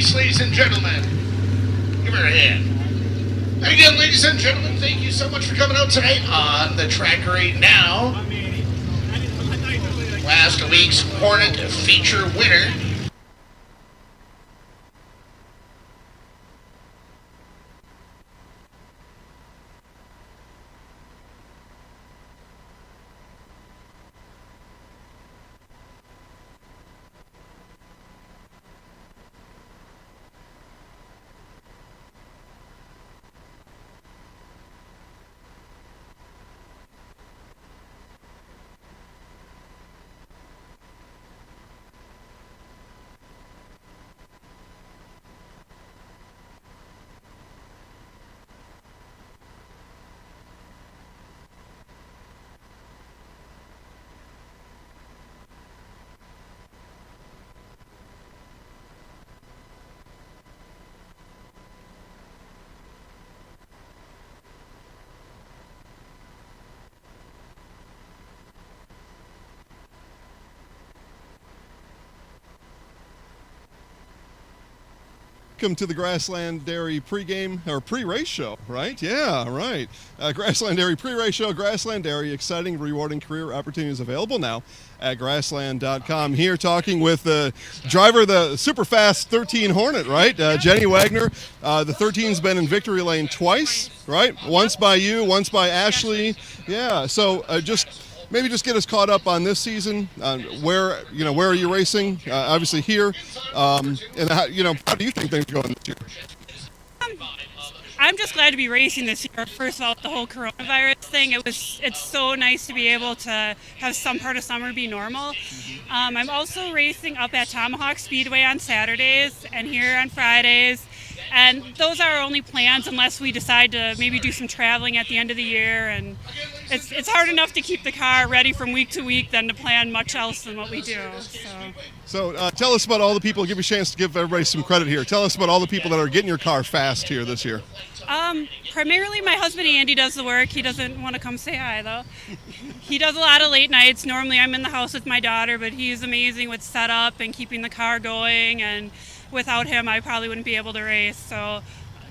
race, ladies and gentlemen. Give her a hand. And again, ladies and gentlemen, thank you so much for coming out tonight on the track right now. Last week's Hornet feature winner. Welcome to the Grassland Dairy pregame or pre-race show, right? Yeah, right. Grassland Dairy pre-race show. Grassland Dairy, exciting, rewarding career opportunities available now at grassland.com. Here talking with the driver of the super fast 13 Hornet, right? Jenny Wagner. The 13's been in victory lane twice, right? Once by you, once by Ashley. Yeah. So maybe just get us caught up on this season. Where are you racing? Obviously here, and how do you think things are going this year? I'm just glad to be racing this year. First of all, the whole coronavirus thing, it's so nice to be able to have some part of summer be normal. I'm also racing up at Tomahawk Speedway on Saturdays and here on Fridays. And those are our only plans unless we decide to maybe do some traveling at the end of the year. And it's hard enough to keep the car ready from week to week than to plan much else than what we do. So tell us about all the people. Give you a chance to give everybody some credit here. Tell us about all the people that are getting your car fast here this year. Primarily my husband Andy does the work. He doesn't want to come say hi though. He does a lot of late nights. Normally I'm in the house with my daughter, but he's amazing with setup and keeping the car going, and without him I probably wouldn't be able to race. So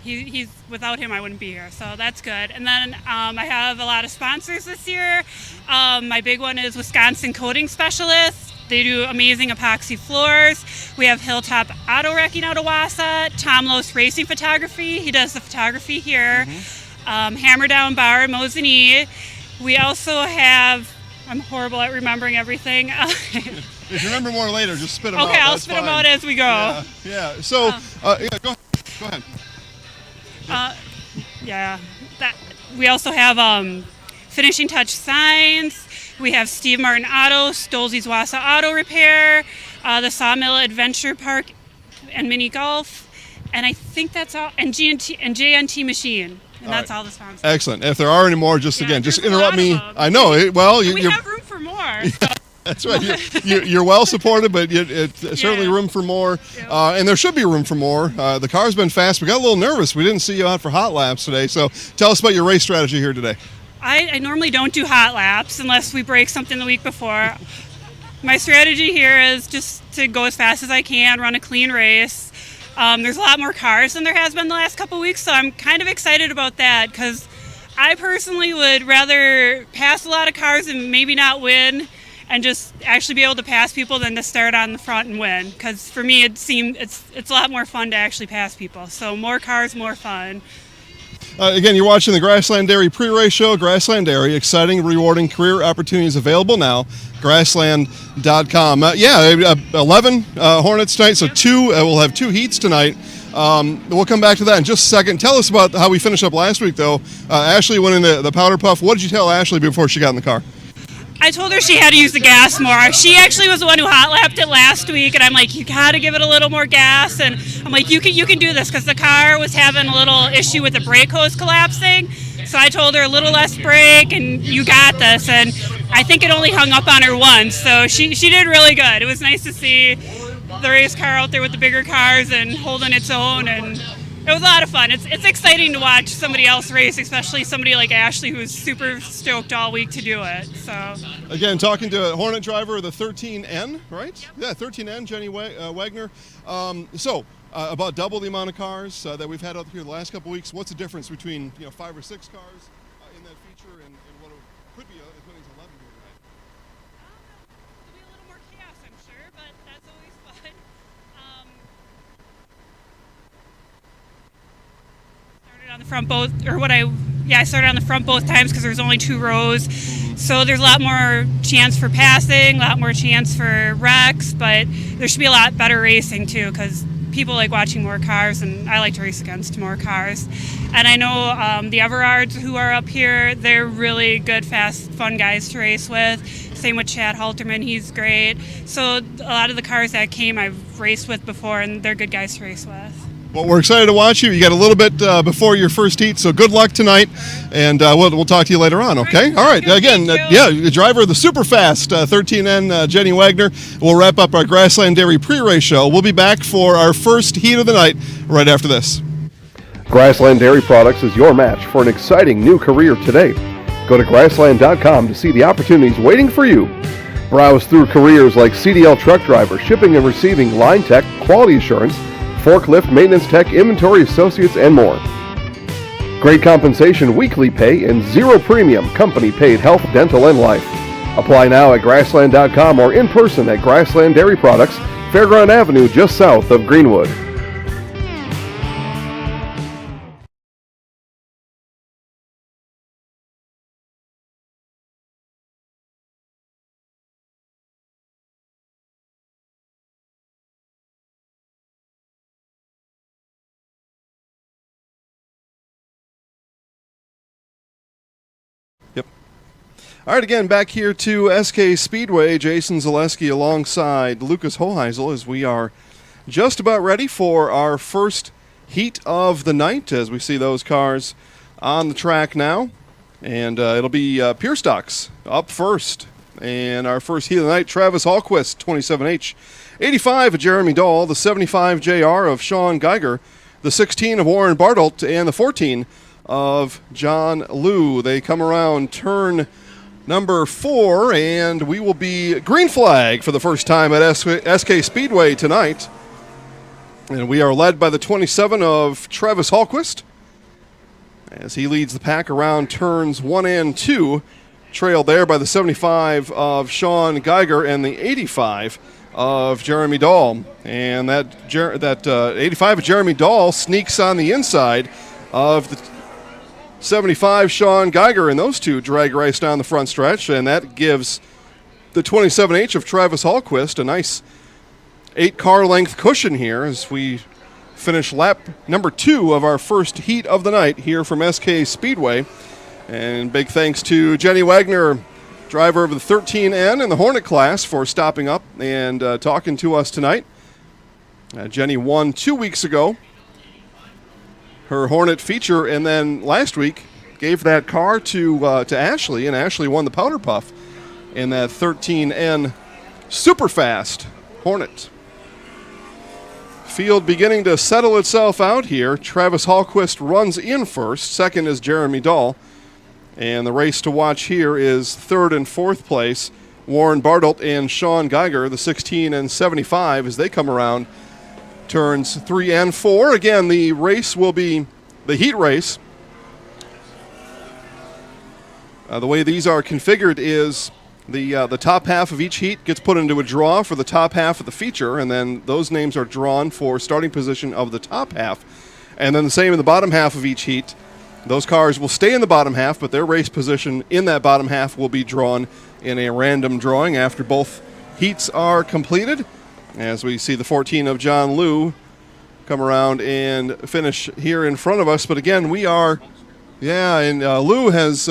he's without him I wouldn't be here. So that's good. And then I have a lot of sponsors this year. My big one is Wisconsin Coating Specialists. They do amazing epoxy floors. We have Hilltop Auto Wrecking out of Wausau, Tom Lose Racing Photography. He does the photography here. Hammer Down Bar in Mosinee. We also have, I'm horrible at remembering everything. If you remember more later, just spit them out. Okay, I'll spit them out as we go. Yeah. So, go ahead. We also have Finishing Touch Signs. We have Steve Martin Auto, Stolze's Wausau Auto Repair, the Sawmill Adventure Park and Mini Golf, and I think that's all. And JNT Machine, and that's all the sponsors. Excellent. If there are any more, just interrupt me. I know. We have room for more. So. That's right. You're well supported, but it's certainly room for more. And there should be room for more. The car's been fast. We got a little nervous. We didn't see you out for hot laps today. So tell us about your race strategy here today. I normally don't do hot laps unless we break something the week before. My strategy here is just to go as fast as I can, run a clean race. There's a lot more cars than there has been the last couple of weeks, so I'm kind of excited about that because I personally would rather pass a lot of cars and maybe not win and just actually be able to pass people than to start on the front and win. Because for me, it's a lot more fun to actually pass people. So more cars, more fun. Again, you're watching the Grassland Dairy pre-race show. Grassland Dairy, exciting, rewarding career opportunities available now. Grassland.com. 11 Hornets tonight, so we'll have 2 heats tonight. We'll come back to that in just a second. Tell us about how we finished up last week, though. Ashley went in the powder puff. What did you tell Ashley before she got in the car? I told her she had to use the gas more. She actually was the one who hot lapped it last week, and I'm like, you got to give it a little more gas. And I'm like, you can do this, because the car was having a little issue with the brake hose collapsing. So I told her a little less brake, and you got this. And I think it only hung up on her once, so she did really good. It was nice to see the race car out there with the bigger cars and holding its own, and It was a lot of fun. It's exciting to watch somebody else race, especially somebody like Ashley who was super stoked all week to do it. So again, talking to a Hornet driver, the 13N, right? Yep. Yeah, 13N, Jenny Wagner. About double the amount of cars that we've had out here the last couple weeks. What's the difference between 5 or 6 cars in that feature and what could be as many as 11 here tonight? There'll be a little more chaos, I'm sure, but that's always fun. Started on the front both, I started on the front both times because there was only 2 rows. So there's a lot more chance for passing, a lot more chance for wrecks, but there should be a lot better racing too because people like watching more cars, and I like to race against more cars. And I know the Everards who are up here, they're really good, fast, fun guys to race with. Same with Chad Halterman, he's great. So a lot of the cars that came I've raced with before, and they're good guys to race with. Well, we're excited to watch you. You got a little bit before your first heat, so good luck tonight, and we'll talk to you later on, okay? All right. Again, the driver of the super fast 13N, Jenny Wagner. We'll wrap up our Grassland Dairy pre-race show. We'll be back for our first heat of the night right after this. Grassland Dairy Products is your match for an exciting new career today. Go to grassland.com to see the opportunities waiting for you. Browse through careers like CDL truck driver, shipping and receiving, line tech, quality assurance, forklift, maintenance tech, inventory associates, and more. Great compensation, weekly pay, and zero premium company-paid health, dental, and life. Apply now at grassland.com or in person at Grassland Dairy Products, Fairground Avenue, just south of Greenwood. All right, again, back here to SK Speedway. Jason Zaleski alongside Lucas Hoheisel as we are just about ready for our first heat of the night as we see those cars on the track now. And it'll be Pure Stocks up first. And our first heat of the night, Travis Hallquist, 27H. 85 of Jeremy Dahl, the 75 JR of Sean Geiger, the 16 of Warren Bartelt, and the 14 of John Liu. They come around turn number 4, and we will be green flag for the first time at SK Speedway tonight. And we are led by the 27 of Travis Hallquist as he leads the pack around turns 1 and 2, trailed there by the 75 of Sean Geiger and the 85 of Jeremy Dahl. And that 85 of Jeremy Dahl sneaks on the inside of the 75 Sean Geiger, and those two drag race down the front stretch, and that gives the 27H of Travis Hallquist a nice 8-car length cushion here as we finish lap number 2 of our first heat of the night here from SK Speedway. And big thanks to Jenny Wagner, driver of the 13N in the Hornet class, for stopping up and talking to us tonight. Jenny won 2 weeks ago her Hornet feature, and then last week gave that car to Ashley, and Ashley won the Powder Puff in that 13N super fast Hornet. Field beginning to settle itself out here. Travis Hallquist runs in first. Second is Jeremy Dahl. And the race to watch here is 3rd and 4th place, Warren Bartelt and Sean Geiger, the 16 and 75, as they come around turns 3 and 4. Again, the race will be the heat race. The way these are configured is the top half of each heat gets put into a draw for the top half of the feature, and then those names are drawn for starting position of the top half. And then the same in the bottom half of each heat. Those cars will stay in the bottom half, but their race position in that bottom half will be drawn in a random drawing after both heats are completed. As we see the 14 of John Liu come around and finish here in front of us. But again, we are, and Liu has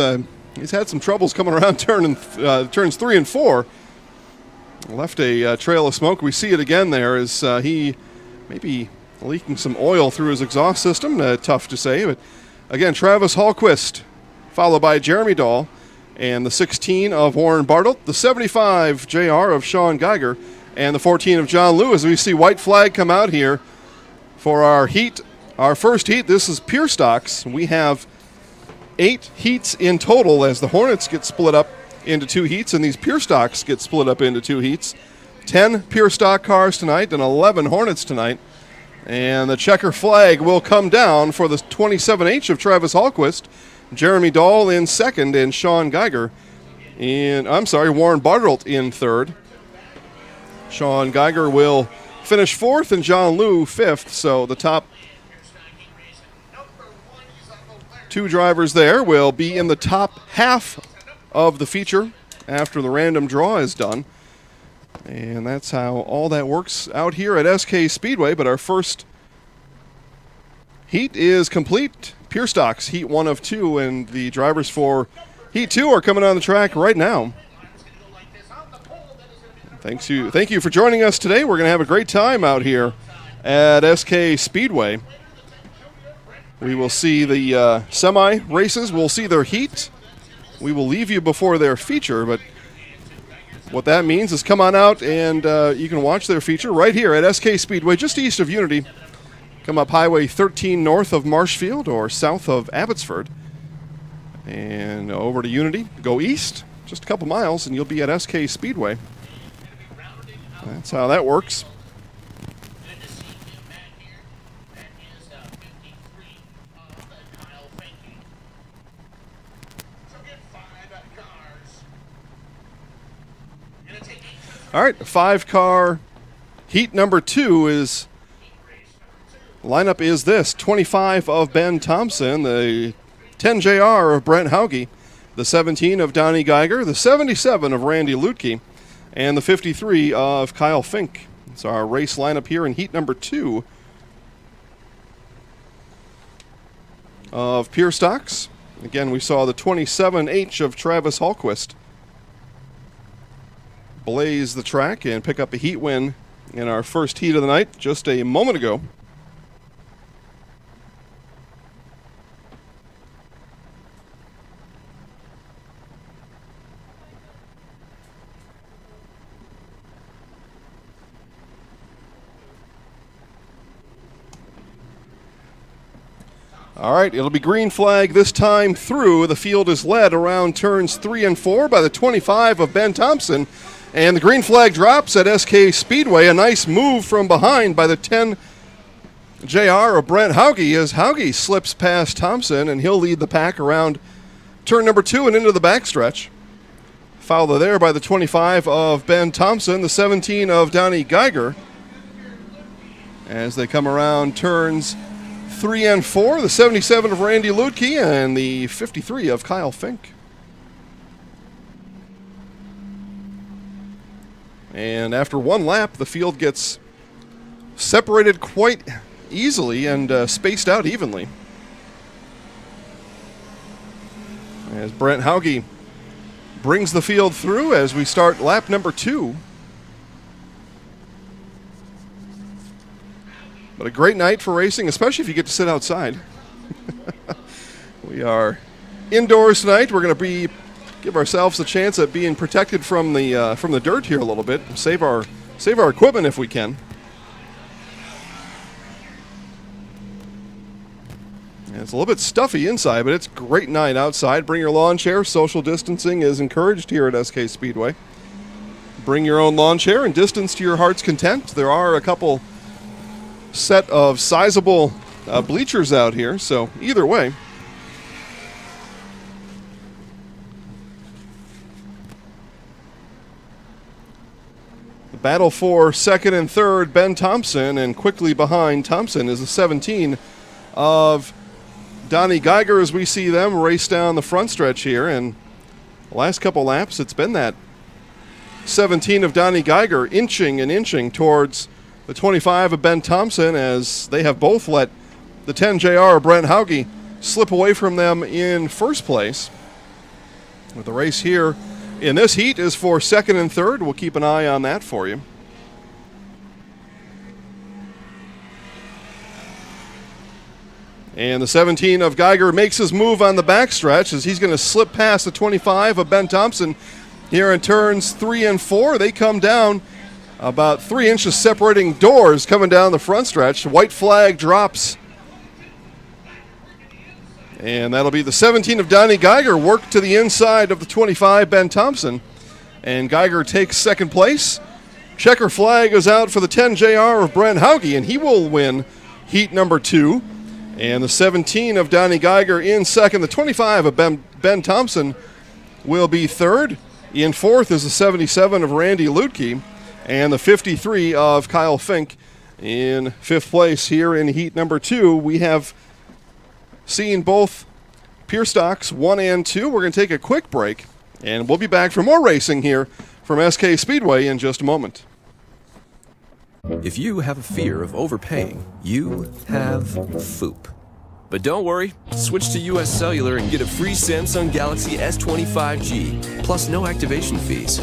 he's had some troubles coming around turns 3 and 4. Left a trail of smoke. We see it again there as he may be leaking some oil through his exhaust system. Tough to say, but again, Travis Hallquist, followed by Jeremy Dahl, and the 16 of Warren Bartelt, the 75 JR of Sean Geiger, and the 14 of John Liu, as we see white flag come out here for our heat Our first heat, this is pure stocks. We have 8 heats in total as the Hornets get split up into 2 heats, and these pure stocks get split up into 2 heats. 10 pure stock cars tonight and 11 Hornets tonight. And the checker flag will come down for the 27H of Travis Hallquist, Jeremy Dahl in second, and Sean Geiger Warren Bartelt in third. Sean Geiger will finish fourth and John Liu fifth, so the top 2 drivers there will be in the top half of the feature after the random draw is done. And that's how all that works out here at SK Speedway. But our first heat is complete. Pure Stocks, heat 1 of 2, and the drivers for heat 2 are coming on the track right now. Thank you for joining us today. We're going to have a great time out here at SK Speedway. We will see the semi races. We'll see their heat. We will leave you before their feature, but what that means is come on out and you can watch their feature right here at SK Speedway, just east of Unity. Come up Highway 13 north of Marshfield or south of Abbotsford and over to Unity. Go east just a couple miles and you'll be at SK Speedway. That's how that works. All right, 5-car heat number 2 is lineup is this: 25 of Ben Thompson, the 10 JR of Brent Hauge, the 17 of Donnie Geiger, the 77 of Randy Lutke, and the 53 of Kyle Fink. It's our race lineup here in heat number 2 of Pure Stocks. Again, we saw the 27H of Travis Hallquist blaze the track and pick up a heat win in our first heat of the night just a moment ago. All right, it'll be green flag this time through. The field is led around turns 3 and 4 by the 25 of Ben Thompson. And the green flag drops at SK Speedway. A nice move from behind by the 10 JR of Brent Hauge as Hauge slips past Thompson, and he'll lead the pack around turn number 2 and into the backstretch. Fouled there by the 25 of Ben Thompson, the 17 of Donnie Geiger. As they come around turns 3 and 4, the 77 of Randy Lutke and the 53 of Kyle Fink. And after one lap, the field gets separated quite easily and spaced out evenly. As Brent Hauge brings the field through as we start lap number 2. But a great night for racing, especially if you get to sit outside. We are indoors tonight. We're going to give ourselves a chance at being protected from the dirt here a little bit. Save our equipment if we can. And it's a little bit stuffy inside, but it's a great night outside. Bring your lawn chair. Social distancing is encouraged here at SK Speedway. Bring your own lawn chair and distance to your heart's content. There are a couple set of sizable bleachers out here, so either way. The battle for second and third, Ben Thompson, and quickly behind Thompson is the 17 of Donnie Geiger as we see them race down the front stretch here. And the last couple laps, it's been that 17 of Donnie Geiger inching towards the 25 of Ben Thompson as they have both let the 10 JR of Brent Hauge slip away from them in first place. With the race here in this heat is for second and third. We'll keep an eye on that for you. And the 17 of Geiger makes his move on the backstretch as he's going to slip past the 25 of Ben Thompson here in turns 3 and 4. They come down about 3 inches separating doors coming down the front stretch. White flag drops And that'll be the 17 of Donnie Geiger, worked to the inside of the 25, Ben Thompson. And Geiger takes second place. Checker flag goes out for the 10 JR of Brent Hauge, and he will win heat number 2. And the 17 of Donnie Geiger in second. The 25 of Ben Thompson will be third. In fourth is the 77 of Randy Lutke. And the 53 of Kyle Fink in fifth place here in heat number 2. We have seen both Pure Stocks 1 and 2. We're going to take a quick break, and we'll be back for more racing here from SK Speedway in just a moment. If you have a fear of overpaying, you have FOOP. But don't worry, switch to US Cellular and get a free Samsung Galaxy S25G, plus no activation fees.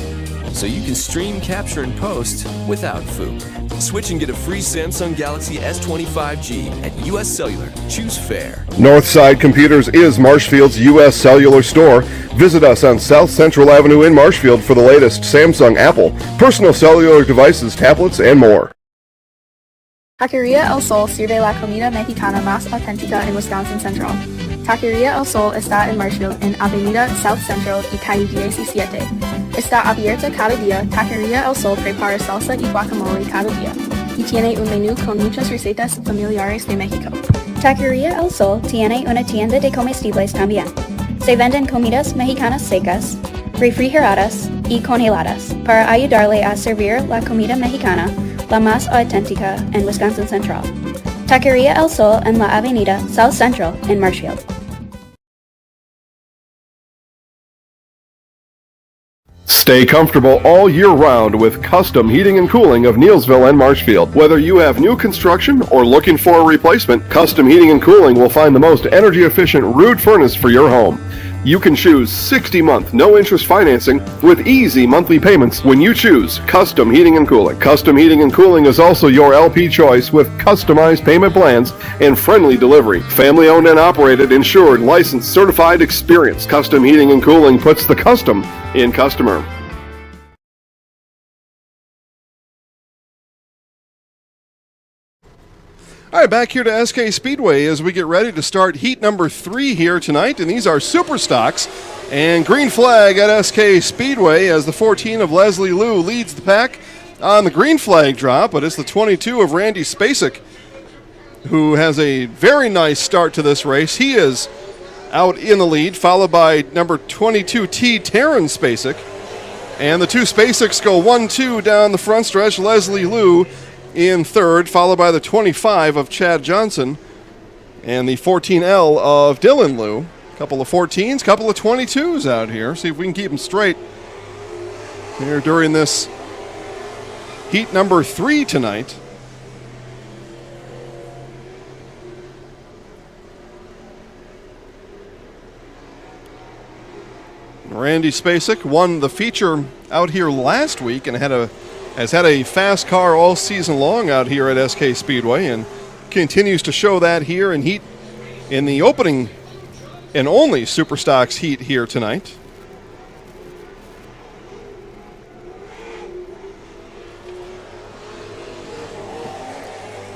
So you can stream, capture, and post without FOOP. Switch and get a free Samsung Galaxy S25G at US Cellular. Choose fair. Northside Computers is Marshfield's U.S. Cellular store. Visit us on South Central Avenue in Marshfield for the latest Samsung, Apple, personal cellular devices, tablets, and more. Taqueria El Sol sirve la comida mexicana más auténtica en Wisconsin Central. Taqueria El Sol está en Marshfield en Avenida South Central y calle 17. Está abierta cada día. Taqueria El Sol prepara salsa y guacamole cada día y tiene un menú con muchas recetas familiares de México. Taqueria El Sol tiene una tienda de comestibles también. Se venden comidas mexicanas secas, refrigeradas y congeladas para ayudarle a servir la comida mexicana, la más auténtica en Wisconsin Central. Taqueria El Sol en la Avenida South Central en Marshfield. Stay comfortable all year round with Custom Heating and Cooling of Neelsville and Marshfield. Whether you have new construction or looking for a replacement, Custom Heating and Cooling will find the most energy-efficient rood furnace for your home. You can choose 60-month no-interest financing with easy monthly payments when you choose Custom Heating and Cooling. Custom Heating and Cooling is also your LP choice with customized payment plans and friendly delivery. Family-owned and operated, insured, licensed, certified, experienced. Custom Heating and Cooling puts the custom in customer. All right, back here to SK Speedway as we get ready to start heat number 3 here tonight, and these are super stocks. And green flag at SK Speedway as the 14 of Leslie Liu leads the pack on the green flag drop, but it's the 22 of Randy Spacek who has a very nice start to this race. He is out in the lead, followed by number 22T Taryn Spacek. And the two Spaceks go 1-2 down the front stretch. Leslie Liu in third, followed by the 25 of Chad Johnson and the 14L of Dylan Liu. Couple of 14s, couple of 22s out here. See if we can keep them straight here during this heat number 3 tonight. Randy Spacek won the feature out here last week and has had a fast car all season long out here at SK Speedway and continues to show that here in the opening and only Superstocks heat here tonight.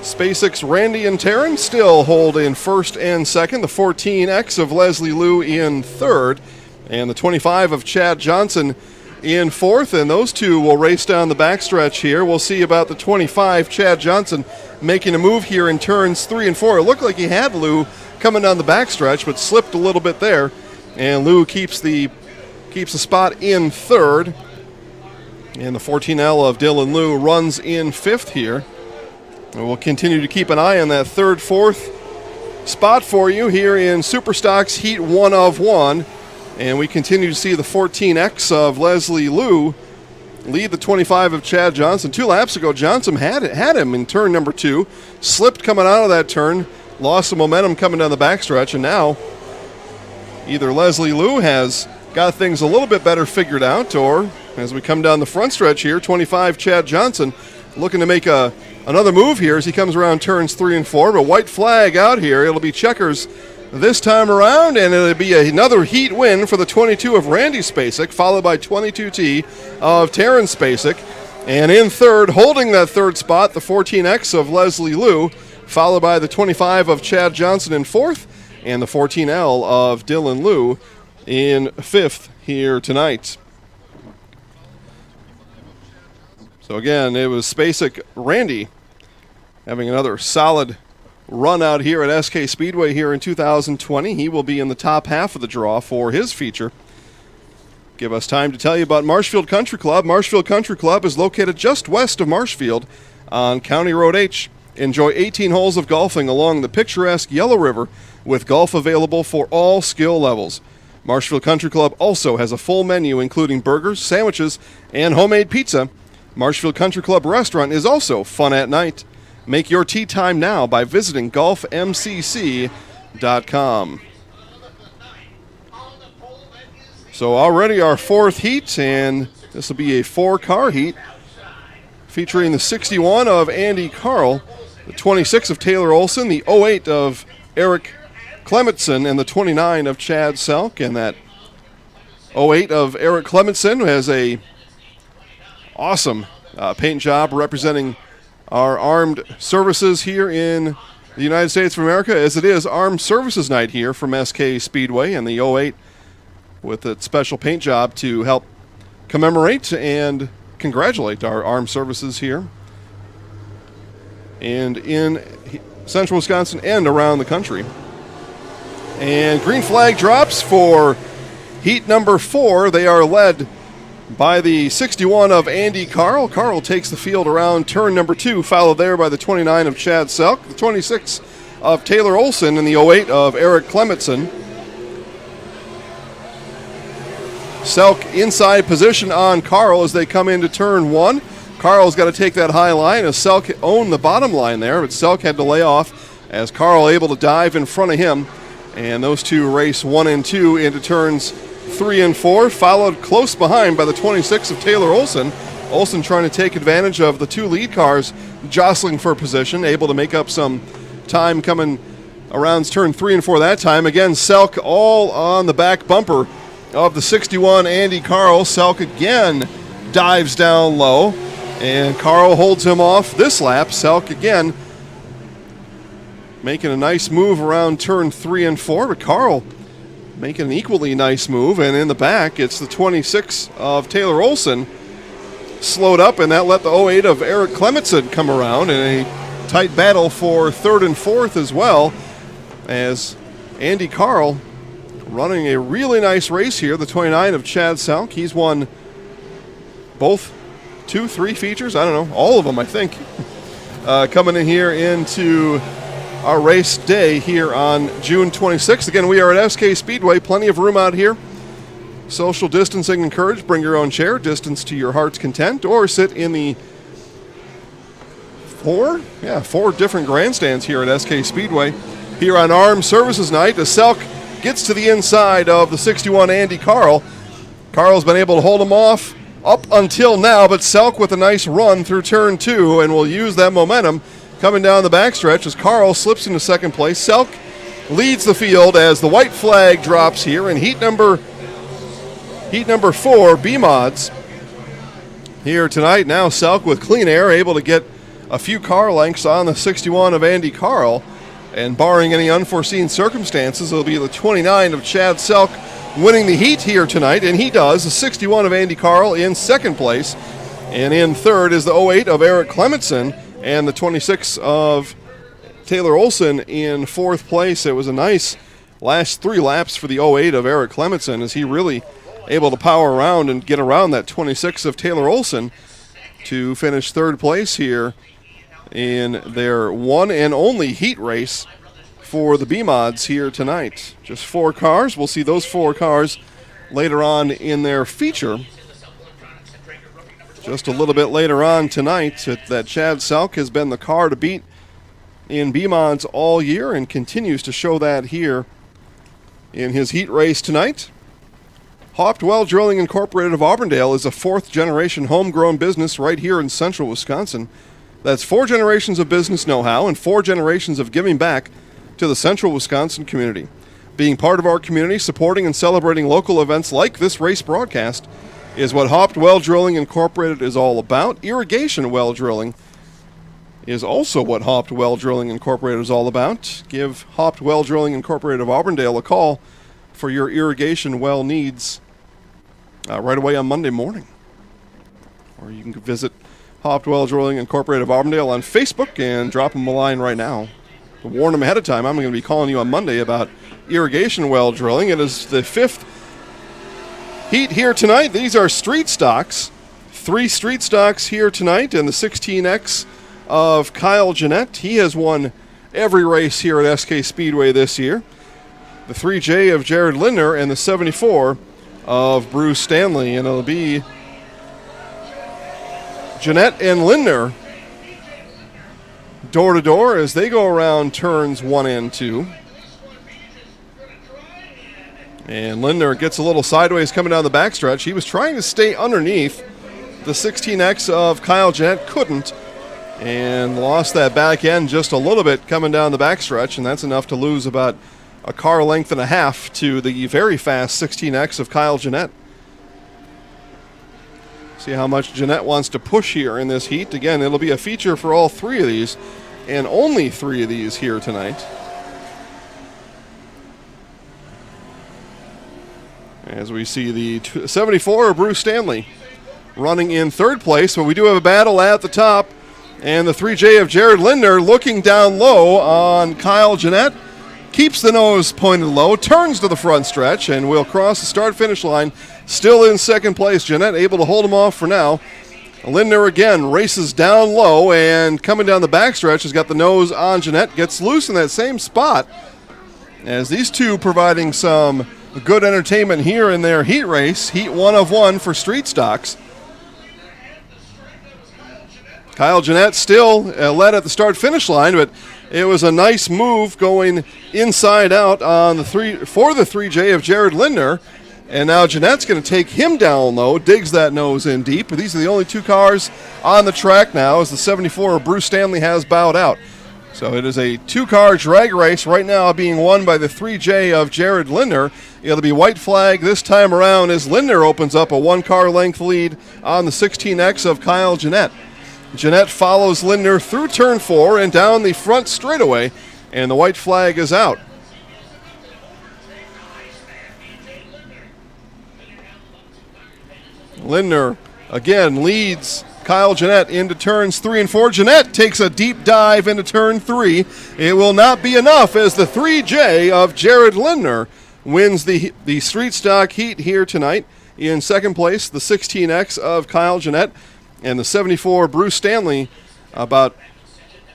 Spacek's Randy and Taryn still hold in first and second. The 14X of Leslie Liu in third, and the 25 of Chad Johnson in fourth, and those two will race down the backstretch here. We'll see about the 25, Chad Johnson, making a move here in turns 3 and 4. It looked like he had Liu coming down the backstretch, but slipped a little bit there, and Liu keeps the spot in third, and the 14L of Dylan Liu runs in fifth here. And we'll continue to keep an eye on that third, fourth spot for you here in Superstocks Heat 1 of 1. And we continue to see the 14X of Leslie Liu lead the 25 of Chad Johnson. 2 laps ago, Johnson had him in turn number 2, slipped coming out of that turn, lost some momentum coming down the backstretch, and now either Leslie Liu has got things a little bit better figured out, or as we come down the front stretch here, 25 Chad Johnson looking to make another move here as he comes around turns 3 and 4. But white flag out here. It'll be checkers this time around, and it'll be another heat win for the 22 of Randy Spacek, followed by 22T of Taryn Spacek. And in third, holding that third spot, the 14X of Leslie Liu, followed by the 25 of Chad Johnson in fourth, and the 14L of Dylan Liu in 5th here tonight. So again, it was Spacek Randy having another solid run out here at SK Speedway here in 2020. He will be in the top half of the draw for his feature. Give us time to tell you about Marshfield Country Club. Marshfield Country Club is located just west of Marshfield on County Road H. Enjoy 18 holes of golfing along the picturesque Yellow River with golf available for all skill levels. Marshfield Country Club also has a full menu including burgers, sandwiches, and homemade pizza. Marshfield Country Club restaurant is also fun at night. Make your tee time now by visiting golfmcc.com. So already our 4th heat, and this will be a 4-car heat featuring the 61 of Andy Carl, the 26 of Taylor Olson, the 08 of Eric Clementson, and the 29 of Chad Selk. And that 08 of Eric Clementson has a awesome paint job representing our armed services here in the United States of America, as it is Armed Services Night here from SK Speedway, and the 08 with its special paint job to help commemorate and congratulate our armed services here and in central Wisconsin and around the country. And green flag drops for heat number 4. They are led by the 61 of Andy Carl. Carl takes the field around turn number 2, followed there by the 29 of Chad Selk, the 26 of Taylor Olson, and the 08 of Eric Clementson. Selk inside position on Carl as they come into turn 1. Carl's got to take that high line as Selk owned the bottom line there, but Selk had to lay off as Carl able to dive in front of him. And those two race 1 and 2 into turns 3 and 4, followed close behind by the 26 of Taylor Olson. Olson trying to take advantage of the 2 lead cars jostling for position, able to make up some time coming around turn 3 and 4 that time. Again, Selk all on the back bumper of the 61 Andy Carl. Selk again dives down low, and Carl holds him off this lap. Selk again making a nice move around turn 3 and 4, but Carl making an equally nice move, and in the back, it's the 26 of Taylor Olson slowed up, and that let the 08 of Eric Clementson come around in a tight battle for 3rd and 4th as well, as Andy Carl running a really nice race here, the 29 of Chad Selk. He's won both 2, 3 features, I don't know, all of them, I think, coming in here into our race day here on June 26th. Again, we are at SK Speedway. Plenty of room out here. Social distancing encouraged. Bring your own chair, distance to your heart's content, or sit in the 4 different grandstands here at SK Speedway. Here on Armed Services Night, as Selk gets to the inside of the 61 Andy Carl. Carl's been able to hold him off up until now, but Selk with a nice run through turn 2, and will use that momentum coming down the backstretch as Carl slips into second place. Selk leads the field as the white flag drops here in heat number 4, B-Mods here tonight. Now Selk with clean air, able to get a few car lengths on the 61 of Andy Carl, and barring any unforeseen circumstances, it'll be the 29 of Chad Selk winning the heat here tonight, and he does. The 61 of Andy Carl in second place, and in third is the 08 of Eric Clementson, and the 26 of Taylor Olson in 4th place. It was a nice last 3 laps for the 08 of Eric Clementson, as he really able to power around and get around that 26 of Taylor Olson to finish 3rd place here in their one and only heat race for the B-Mods here tonight. Just 4 cars. We'll see those 4 cars later on in their feature. Just a little bit later on tonight, that Chad Selk has been the car to beat in B-Mods all year and continues to show that here in his heat race tonight. Hoptwell Drilling Incorporated of Auburndale is a 4th-generation homegrown business right here in central Wisconsin. That's 4 generations of business know-how and 4 generations of giving back to the central Wisconsin community. Being part of our community, supporting and celebrating local events like this race broadcast is what Hoptwell Drilling Incorporated is all about. Irrigation well drilling is also what Hopped Well Drilling Incorporated is all about. Give Hopped Well Drilling Incorporated of Auburndale a call for your irrigation well needs right away on Monday morning. Or you can visit Hopped Well Drilling Incorporated of Auburndale on Facebook and drop them a line right now. Warn them ahead of time. I'm going to be calling you on Monday about irrigation well drilling. It is the 5th heat here tonight. These are street stocks. 3 street stocks here tonight, and the 16X of Kyle Jeanette. He has won every race here at SK Speedway this year. The 3J of Jared Lindner and the 74 of Bruce Stanley. And it'll be Jeanette and Lindner door to door as they go around turns 1 and 2. And Lindner gets a little sideways coming down the backstretch. He was trying to stay underneath. The 16X of Kyle Jeanette couldn't, and lost that back end just a little bit coming down the backstretch, and that's enough to lose about a car length and a half to the very fast 16X of Kyle Jeanette. See how much Jeanette wants to push here in this heat. Again, it'll be a feature for all 3 of these, and only 3 of these here tonight. As we see the 74 of Bruce Stanley running in 3rd place, but we do have a battle at the top. And the 3J of Jared Lindner looking down low on Kyle Jeanette. Keeps the nose pointed low, turns to the front stretch, and will cross the start-finish line. Still in 2nd place. Jeanette able to hold him off for now. Lindner again races down low, and coming down the backstretch has got the nose on Jeanette. Gets loose in that same spot. As these two providing some good entertainment here in their heat race. Heat 1 of 1 for street stocks. Kyle Jeanette still led at the start-finish line, but it was a nice move going inside out on the 3J of Jared Lindner. And now Jeanette's going to take him down low, digs that nose in deep. But these are the only 2 cars on the track now as the 74 of Bruce Stanley has bowed out. So it is a 2-car drag race right now being won by the 3J of Jared Lindner. It'll be white flag this time around as Lindner opens up a 1-car length lead on the 16X of Kyle Jeanette. Jeanette follows Lindner through turn 4 and down the front straightaway, and the white flag is out. Lindner again leads Kyle Jeanette into turns 3 and 4. Jeanette takes a deep dive into turn 3. It will not be enough as the 3J of Jared Lindner wins the street stock heat here tonight. In 2nd place, the 16X of Kyle Jeanette. And the 74, Bruce Stanley, about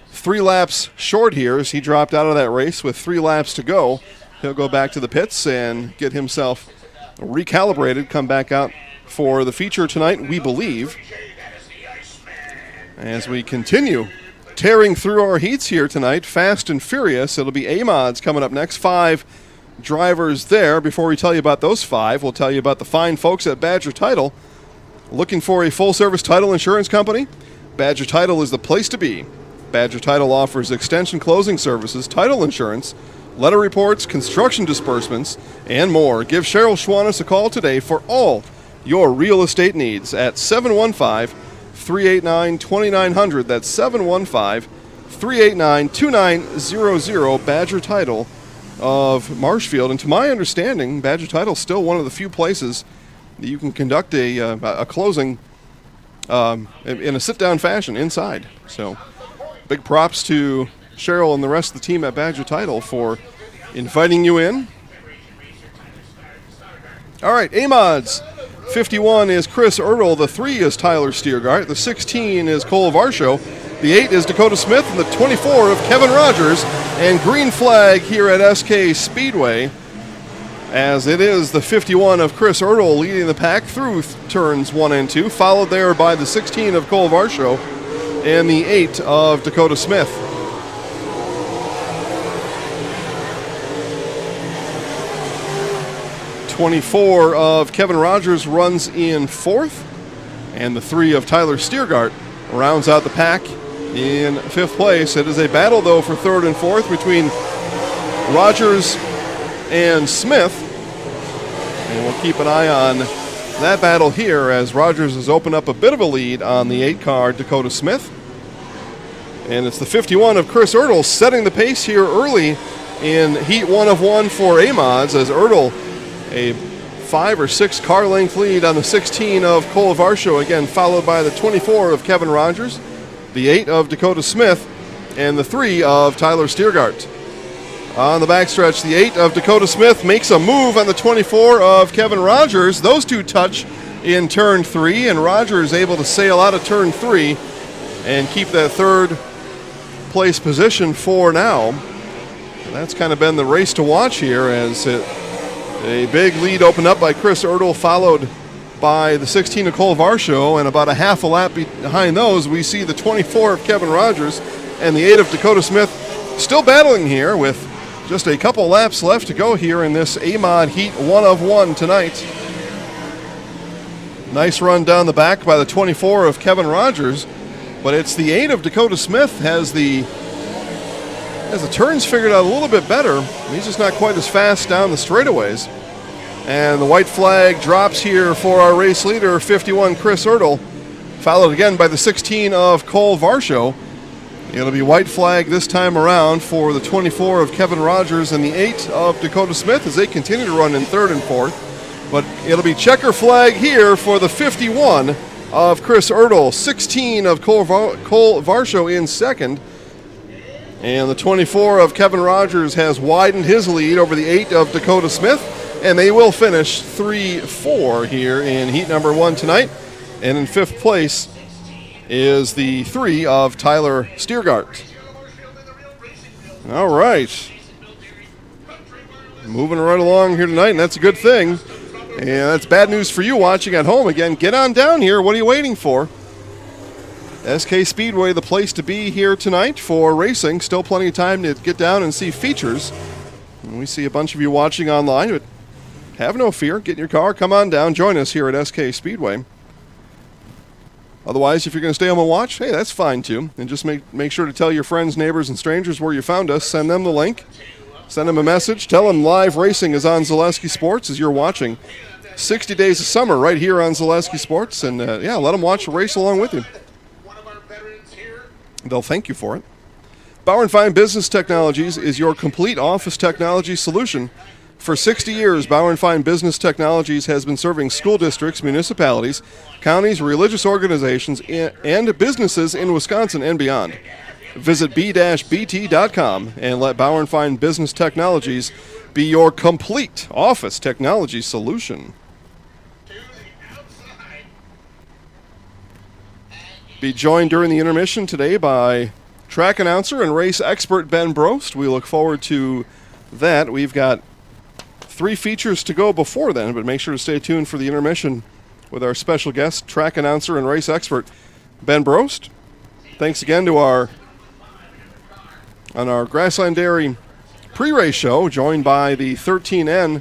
3 laps short here as he dropped out of that race with 3 laps to go. He'll go back to the pits and get himself recalibrated, come back out for the feature tonight, we believe. As we continue tearing through our heats here tonight, fast and furious. It'll be A-Mods coming up next. 5 drivers there. Before we tell you about those 5, we'll tell you about the fine folks at Badger Title. Looking for a full-service title insurance company? Badger Title is the place to be. Badger Title offers extension closing services, title insurance, letter reports, construction disbursements, and more. Give Cheryl Schwannis a call today for all your real estate needs at 715-389-2900. That's 715-389-2900, Badger Title of Marshfield. And to my understanding, Badger Title is still one of the few places that you can conduct a closing in a sit-down fashion inside. So big props to Cheryl and the rest of the team at Badger Title for inviting you in. All right, A-Mods. 51 is Chris Ertl. The 3 is Tyler Stiergart. The 16 is Cole Varsho. The 8 is Dakota Smith. And the 24 of Kevin Rogers. And green flag here at SK Speedway, as it is the 51 of Chris Ertl leading the pack through turns 1 and 2, followed there by the 16 of Cole Varsho and the 8 of Dakota Smith. '24 of Kevin Rogers runs in 4th, and the 3 of Tyler Stiergart rounds out the pack in 5th place. It is a battle, though, for 3rd and 4th between Rogers and Smith, and we'll keep an eye on that battle here as Rogers has opened up a bit of a lead on the 8-car Dakota Smith. And it's the 51 of Chris Ertl setting the pace here early in Heat 1 of 1 for A-Mods, as Ertl, a 5 or 6 car length lead on the 16 of Cole Varsho, again followed by the 24 of Kevin Rogers, the 8 of Dakota Smith, and the 3 of Tyler Stiergart. On the backstretch, the 8 of Dakota Smith makes a move on the 24 of Kevin Rogers. Those two touch in turn 3, and Rogers able to sail out of turn 3 and keep that third place position for now. And that's kind of been the race to watch here, as a big lead opened up by Chris Ertl, followed by the 16 of Cole Varsho, and about a half a lap behind those, we see the 24 of Kevin Rogers and the 8 of Dakota Smith still battling here with just a couple laps left to go here in this A-Mod Heat 1 of 1 tonight. Nice run down the back by the 24 of Kevin Rogers, but it's the 8 of Dakota Smith has the turns figured out a little bit better. He's just not quite as fast down the straightaways. And the white flag drops here for our race leader, 51 Chris Ertl, followed again by the 16 of Cole Varsho. It'll be white flag this time around for the 24 of Kevin Rogers and the 8 of Dakota Smith as they continue to run in third and fourth. But it'll be checker flag here for the 51 of Chris Ertl, 16 of Cole Varsho in second. And the 24 of Kevin Rogers has widened his lead over the 8 of Dakota Smith, and they will finish 3-4 here in heat number 1 tonight. And in fifth place is the 3 of Tyler Stiergart. All right. Moving right along here tonight, and that's a good thing. And that's bad news for you watching at home. Again, get on down here. What are you waiting for? SK Speedway, the place to be here tonight for racing. Still plenty of time to get down and see features. And we see a bunch of you watching online, but have no fear. Get in your car, come on down, join us here at SK Speedway. Otherwise, if you're going to stay home and watch, hey, that's fine too. And just make sure to tell your friends, neighbors, and strangers where you found us. Send them the link. Send them a message. Tell them live racing is on Zaleski Sports as you're watching 60 Days of Summer right here on Zaleski Sports. And yeah, let them watch the race along with you. They'll thank you for it. Bauer & Fine Business Technologies is your complete office technology solution. For 60 years, Bauer & Fine Business Technologies has been serving school districts, municipalities, counties, religious organizations, and businesses in Wisconsin and beyond. Visit b-bt.com and let Bauer & Fine Business Technologies be your complete office technology solution. Be joined during the intermission today by track announcer and race expert Ben Brost. We look forward to that. We've got 3 features to go before then, but make sure to stay tuned for the intermission with our special guest, track announcer and race expert Ben Brost. Thanks again to our Grassland Dairy pre-race show, joined by the 13N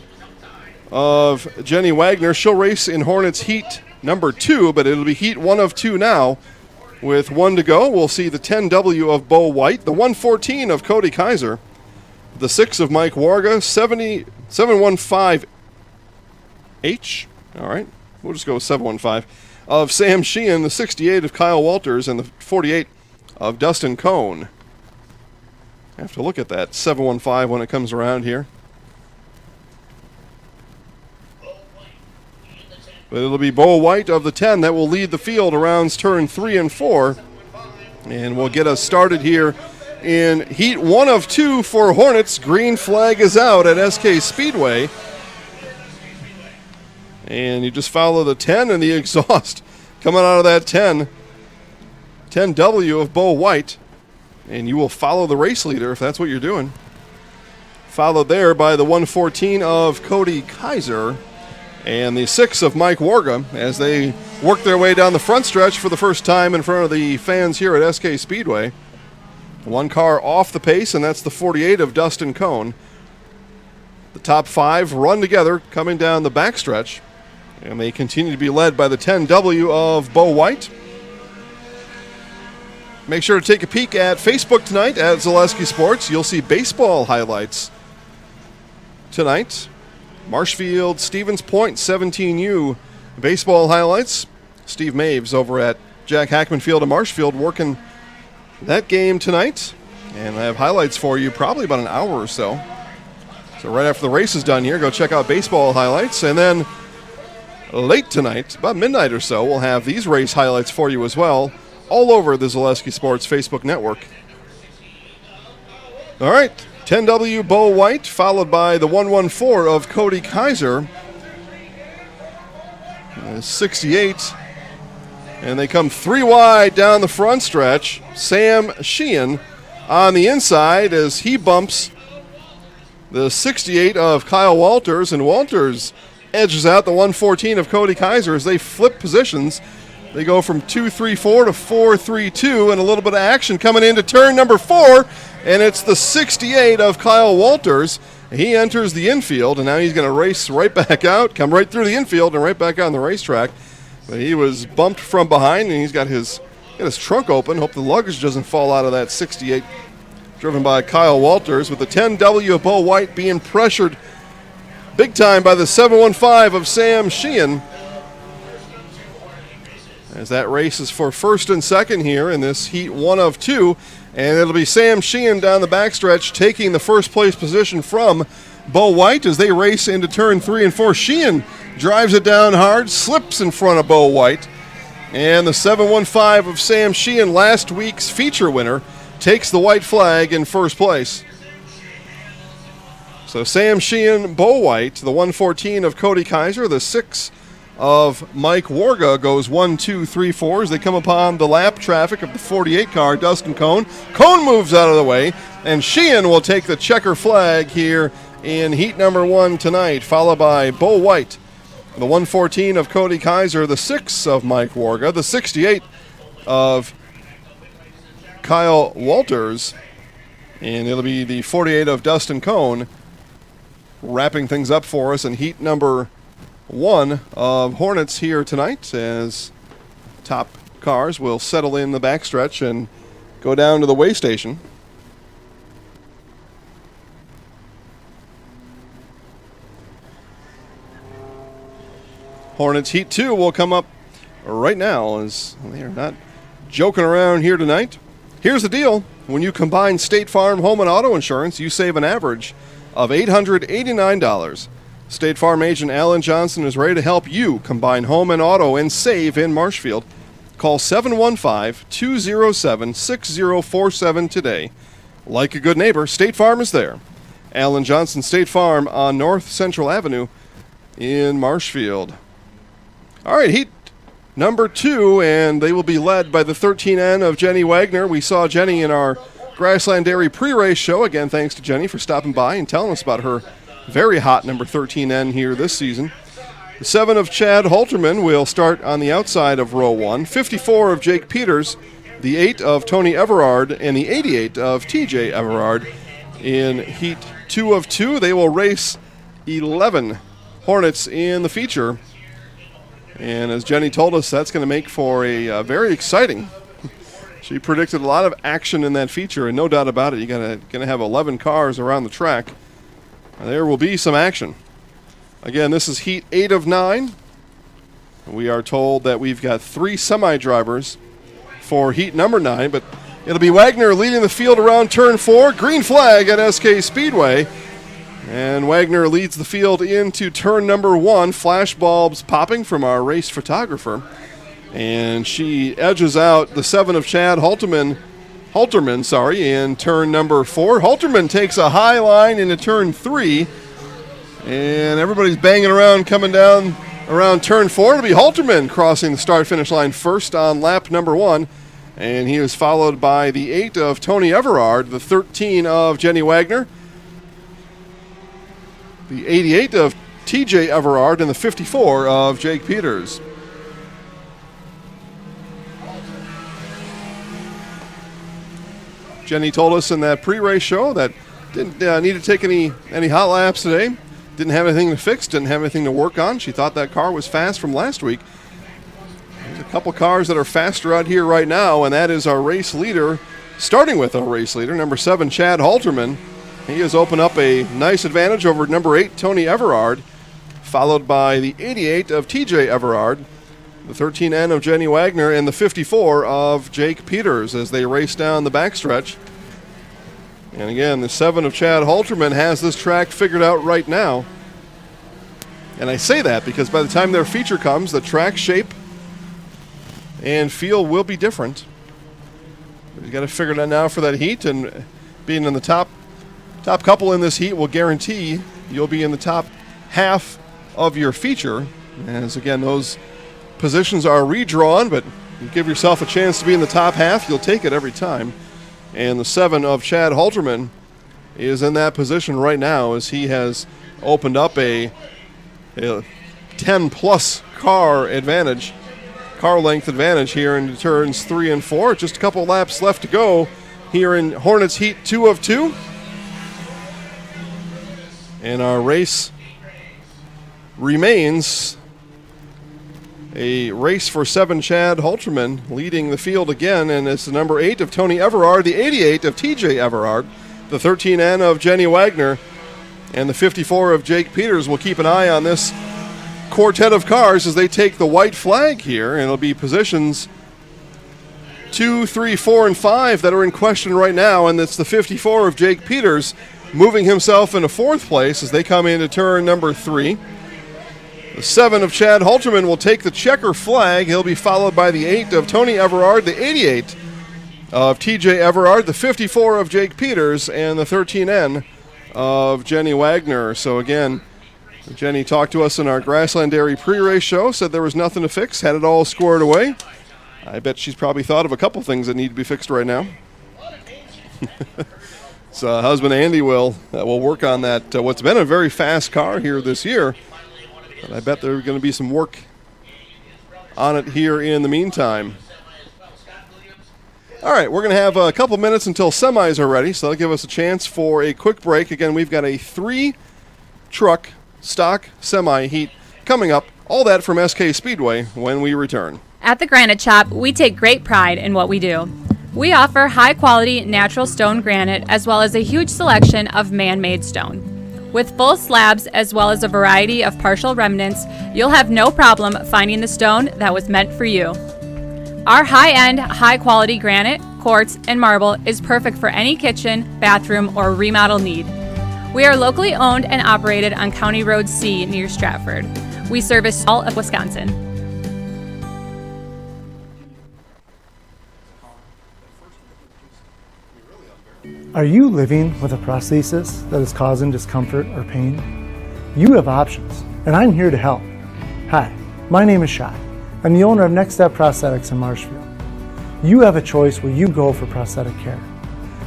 of Jenny Wagner. She'll race in Hornets Heat number 2, but it'll be Heat 1 of 2 now. With 1 to go, we'll see the 10W of Bo White, the 114 of Cody Kaiser, the 6 of Mike Warga, 715H, all right, we'll just go with 715, of Sam Sheehan, the 68 of Kyle Walters, and the 48 of Dustin Cohn. I have to look at that 715 when it comes around here. But it'll be Bo White of the 10 that will lead the field around turn 3 and 4. And we'll get us started here in Heat 1 of 2 for Hornets. Green flag is out at SK Speedway. And you just follow the 10 and the exhaust coming out of that 10W of Bo White. And you will follow the race leader if that's what you're doing. Followed there by the 114 of Cody Kaiser. And the 6 of Mike Warga as they work their way down the front stretch for the first time in front of the fans here at SK Speedway. 1 car off the pace, and that's the 48 of Dustin Cohn. The top 5 run together coming down the backstretch, and they continue to be led by the 10W of Bo White. Make sure to take a peek at Facebook tonight at Zaleski Sports. You'll see baseball highlights tonight. Marshfield, Stevens Point, 17U baseball highlights. Steve Maves over at Jack Hackman Field in Marshfield working that game tonight, and I have highlights for you probably about an hour or so. So right after the race is done here, go check out baseball highlights, and then late tonight, about midnight or so, we'll have these race highlights for you as well, all over the Zaleski Sports Facebook network. All right, 10W Bo White, followed by the 114 of Cody Kaiser. 68. And they come 3 wide down the front stretch. Sam Sheehan on the inside as he bumps the 68 of Kyle Walters, and Walters edges out the 114 of Cody Kaiser as they flip positions. They go from 2-3-4 to 4-3-2, and a little bit of action coming into turn number 4, and it's the 68 of Kyle Walters. He enters the infield, and now he's going to race right back out, come right through the infield and right back out on the racetrack. But he was bumped from behind, and he's got his trunk open. Hope the luggage doesn't fall out of that 68, driven by Kyle Walters, with the 10W of Bo White being pressured big time by the 715 of Sam Sheehan. As that race is for first and second here in this heat 1 of 2. And it'll be Sam Sheehan down the backstretch taking the first place position from Bo White as they race into turn 3 and 4. Sheehan drives it down hard, slips in front of Bo White. And the 715 of Sam Sheehan, last week's feature winner, takes the white flag in first place. So Sam Sheehan, Bo White, the 114 of Cody Kaiser, the 6 of Mike Warga goes 1, 2, 3, 4 as they come upon the lap traffic of the 48 car, Dustin Cohn. Cohn moves out of the way, and Sheehan will take the checker flag here in heat number 1 tonight, followed by Bo White, the 114 of Cody Kaiser, the 6 of Mike Warga, the 68 of Kyle Walters, and it'll be the 48 of Dustin Cohn wrapping things up for us in heat number 1 of Hornets here tonight, as top cars will settle in the backstretch and go down to the weigh station. Hornets heat 2 will come up right now, as they are not joking around here tonight. Here's the deal. When you combine State Farm home and auto insurance, you save an average of $889. State Farm agent Alan Johnson is ready to help you combine home and auto and save in Marshfield. Call 715-207-6047 today. Like a good neighbor, State Farm is there. Alan Johnson State Farm on North Central Avenue in Marshfield. All right, heat number 2, and they will be led by the 13N of Jenny Wagner. We saw Jenny in our Grassland Dairy pre-race show. Again, thanks to Jenny for stopping by and telling us about her very hot number 13N here this season. The 7 of Chad Halterman will start on the outside of row 1. 54 of Jake Peters, the 8 of Tony Everard, and the 88 of TJ Everard. In heat 2 of 2, they will race 11 Hornets in the feature. And as Jenny told us, that's going to make for a very exciting. She predicted a lot of action in that feature, and no doubt about it, you're going to have 11 cars around the track. There will be some action. Again, this is heat 8 of 9. We are told that we've got 3 semi-drivers for heat number 9, but it'll be Wagner leading the field around turn 4. Green flag at SK Speedway. And Wagner leads the field into turn number 1. Flash bulbs popping from our race photographer. And she edges out the 7 of Chad Halterman, in turn number 4. Halterman takes a high line into turn 3, and everybody's banging around coming down around turn 4. It'll be Halterman crossing the start-finish line first on lap number 1, and he is followed by the 8 of Tony Everard, the 13 of Jenny Wagner, the 88 of TJ Everard, and the 54 of Jake Peters. Jenny told us in that pre-race show that didn't need to take any hot laps today. Didn't have anything to fix, didn't have anything to work on. She thought that car was fast from last week. There's a couple cars that are faster out here right now, and that is our race leader, starting with our race leader, number 7, Chad Halterman. He has opened up a nice advantage over number 8, Tony Everard, followed by the 88 of TJ Everard, the 13N of Jenny Wagner, and the 54 of Jake Peters as they race down the backstretch. And again, the 7 of Chad Halterman has this track figured out right now. And I say that because by the time their feature comes, the track shape and feel will be different. You've got to figure it out now for that heat, and being in the top couple in this heat will guarantee you'll be in the top half of your feature. As again, those positions are redrawn, but you give yourself a chance to be in the top half, you'll take it every time. And the 7 of Chad Halterman is in that position right now as he has opened up a 10-plus car length advantage here in turns 3 and 4. Just a couple laps left to go here in Hornets Heat 2 of 2. And our race remains a race for 7 Chad Halterman leading the field again, and it's the number 8 of Tony Everard, the 88 of TJ Everard, the 13N of Jenny Wagner, and the 54 of Jake Peters. We'll keep an eye on this quartet of cars as they take the white flag here, and it'll be positions 2, 3, 4, and 5 that are in question right now, and it's the 54 of Jake Peters moving himself into 4th place as they come into turn number 3. The 7 of Chad Halterman will take the checker flag. He'll be followed by the 8 of Tony Everard, the 88 of TJ Everard, the 54 of Jake Peters, and the 13N of Jenny Wagner. So again, Jenny talked to us in our Grassland Dairy pre-race show, said there was nothing to fix, had it all squared away. I bet she's probably thought of a couple things that need to be fixed right now. So husband Andy will work on that. What's been a very fast car here this year, but I bet there's going to be some work on it here in the meantime. All right, we're going to have a couple minutes until semis are ready, so that'll give us a chance for a quick break. Again, we've got a 3-truck stock semi heat coming up. All that from SK Speedway when we return. At the Granite Shop, we take great pride in what we do. We offer high-quality natural stone granite as well as a huge selection of man-made stone. With full slabs as well as a variety of partial remnants, you'll have no problem finding the stone that was meant for you. Our high-end, high-quality granite, quartz, and marble is perfect for any kitchen, bathroom, or remodel need. We are locally owned and operated on County Road C near Stratford. We service all of Wisconsin. Are you living with a prosthesis that is causing discomfort or pain? You have options, and I'm here to help. Hi, my name is Shai. I'm the owner of Next Step Prosthetics in Marshfield. You have a choice where you go for prosthetic care.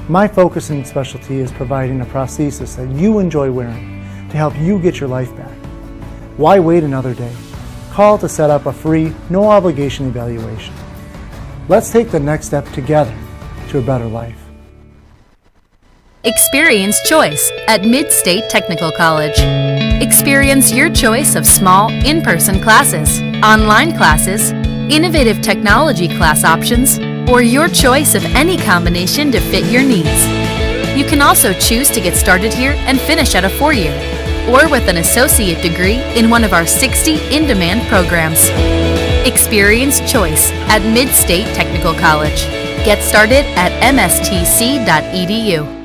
My focus and specialty is providing a prosthesis that you enjoy wearing to help you get your life back. Why wait another day? Call to set up a free, no obligation evaluation. Let's take the next step together to a better life. Experience choice at Mid-State Technical College. Experience your choice of small, in-person classes, online classes, innovative technology class options, or your choice of any combination to fit your needs. You can also choose to get started here and finish at a 4-year, or with an associate degree in one of our 60 in-demand programs. Experience choice at Mid-State Technical College. Get started at mstc.edu.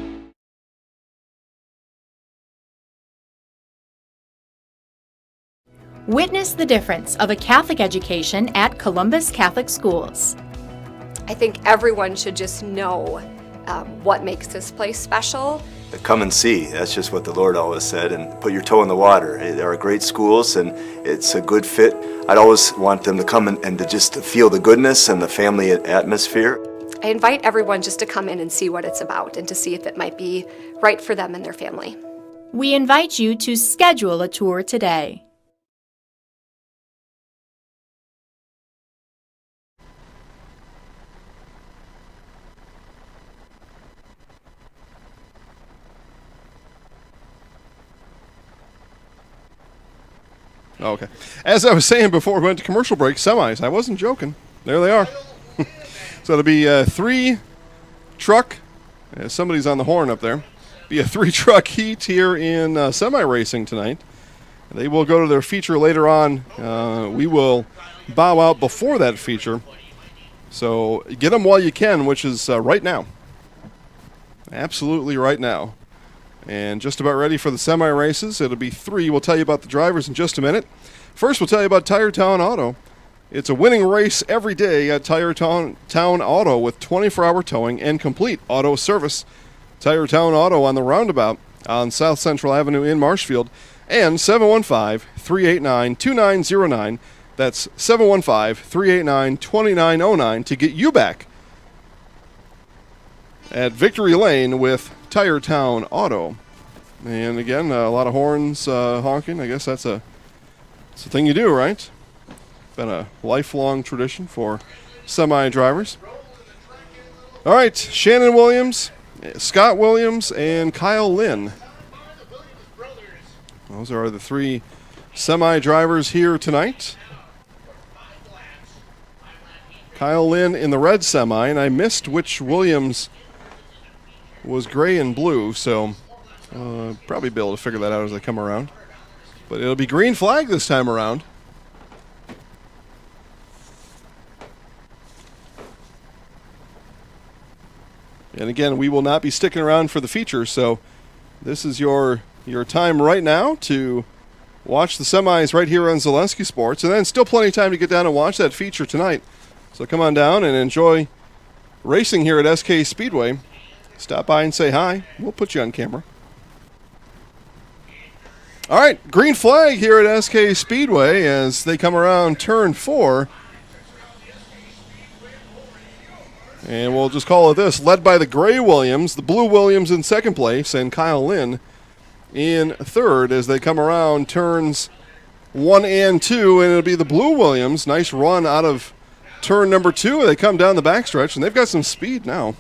Witness the difference of a Catholic education at Columbus Catholic Schools. I think everyone should just know what makes this place special. Come and see. That's just what the Lord always said, and put your toe in the water. There are great schools, and it's a good fit. I'd always want them to come and to just feel the goodness and the family atmosphere. I invite everyone just to come in and see what it's about and to see if it might be right for them and their family. We invite you to schedule a tour today. Okay. As I was saying before we went to commercial break, semis. I wasn't joking. There they are. So it'll be a 3-truck. Somebody's on the horn up there. Be a 3-truck heat here in semi racing tonight. They will go to their feature later on. We will bow out before that feature. So get them while you can, which is right now. Absolutely right now. And just about ready for the semi-races. It'll be 3. We'll tell you about the drivers in just a minute. First, we'll tell you about Tire Town Auto. It's a winning race every day at Tire Town Auto with 24-hour towing and complete auto service. Tire Town Auto on the roundabout on South Central Avenue in Marshfield, and 715-389-2909. That's 715-389-2909 to get you back at Victory Lane with Tire Town Auto. And again, a lot of horns honking. I guess that's a thing you do, right? Been a lifelong tradition for semi-drivers. All right, Shannon Williams, Scott Williams, and Kyle Lynn. Those are the 3 semi-drivers here tonight. Kyle Lynn in the red semi, and I missed which Williams was gray and blue, so probably be able to figure that out as I come around. But it'll be green flag this time around. And again, we will not be sticking around for the feature, so this is your time right now to watch the semis right here on Zalesky Sports, and then still plenty of time to get down and watch that feature tonight. So come on down and enjoy racing here at SK Speedway. Stop by and say hi. We'll put you on camera. All right, green flag here at SK Speedway as they come around turn 4. And we'll just call it this, led by the gray Williams, the blue Williams in second place, and Kyle Lynn in third as they come around turns 1 and 2, and it'll be the blue Williams. Nice run out of turn number 2. They come down the backstretch, and they've got some speed now.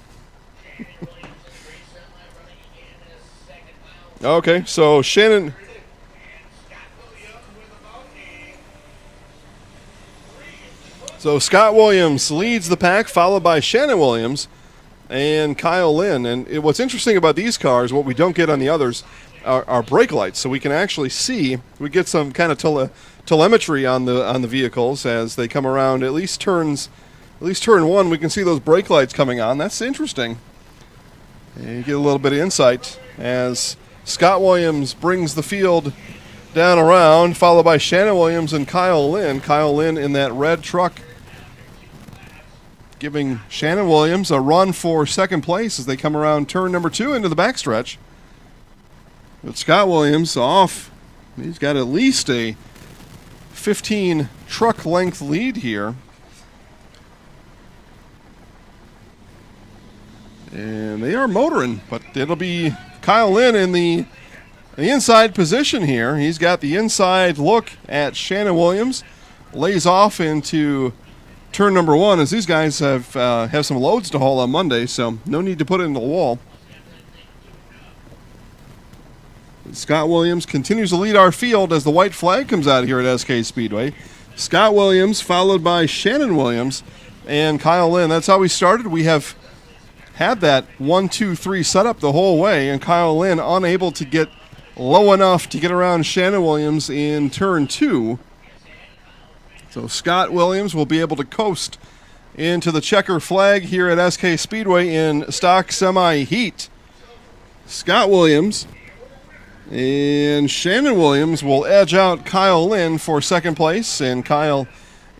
Okay, so Shannon... So Scott Williams leads the pack, followed by Shannon Williams and Kyle Lynn. And what's interesting about these cars, what we don't get on the others, are brake lights. So we can actually see, we get some kind of telemetry on the vehicles as they come around. At least turn 1, we can see those brake lights coming on. That's interesting. And you get a little bit of insight as Scott Williams brings the field down around, followed by Shannon Williams and Kyle Lynn. Kyle Lynn in that red truck, giving Shannon Williams a run for second place as they come around turn number 2 into the backstretch. But Scott Williams off. He's got at least a 15 truck length lead here. And they are motoring, but it'll be Kyle Lynn in the inside position here. He's got the inside look at Shannon Williams. Lays off into turn number 1 as these guys have some loads to haul on Monday, so no need to put it in the wall. Scott Williams continues to lead our field as the white flag comes out here at SK Speedway. Scott Williams followed by Shannon Williams and Kyle Lynn. That's how we started. We have had that 1, 2, 3 setup the whole way, and Kyle Lynn unable to get low enough to get around Shannon Williams in turn 2. So Scott Williams will be able to coast into the checker flag here at SK Speedway in stock semi heat. Scott Williams and Shannon Williams will edge out Kyle Lynn for second place, and Kyle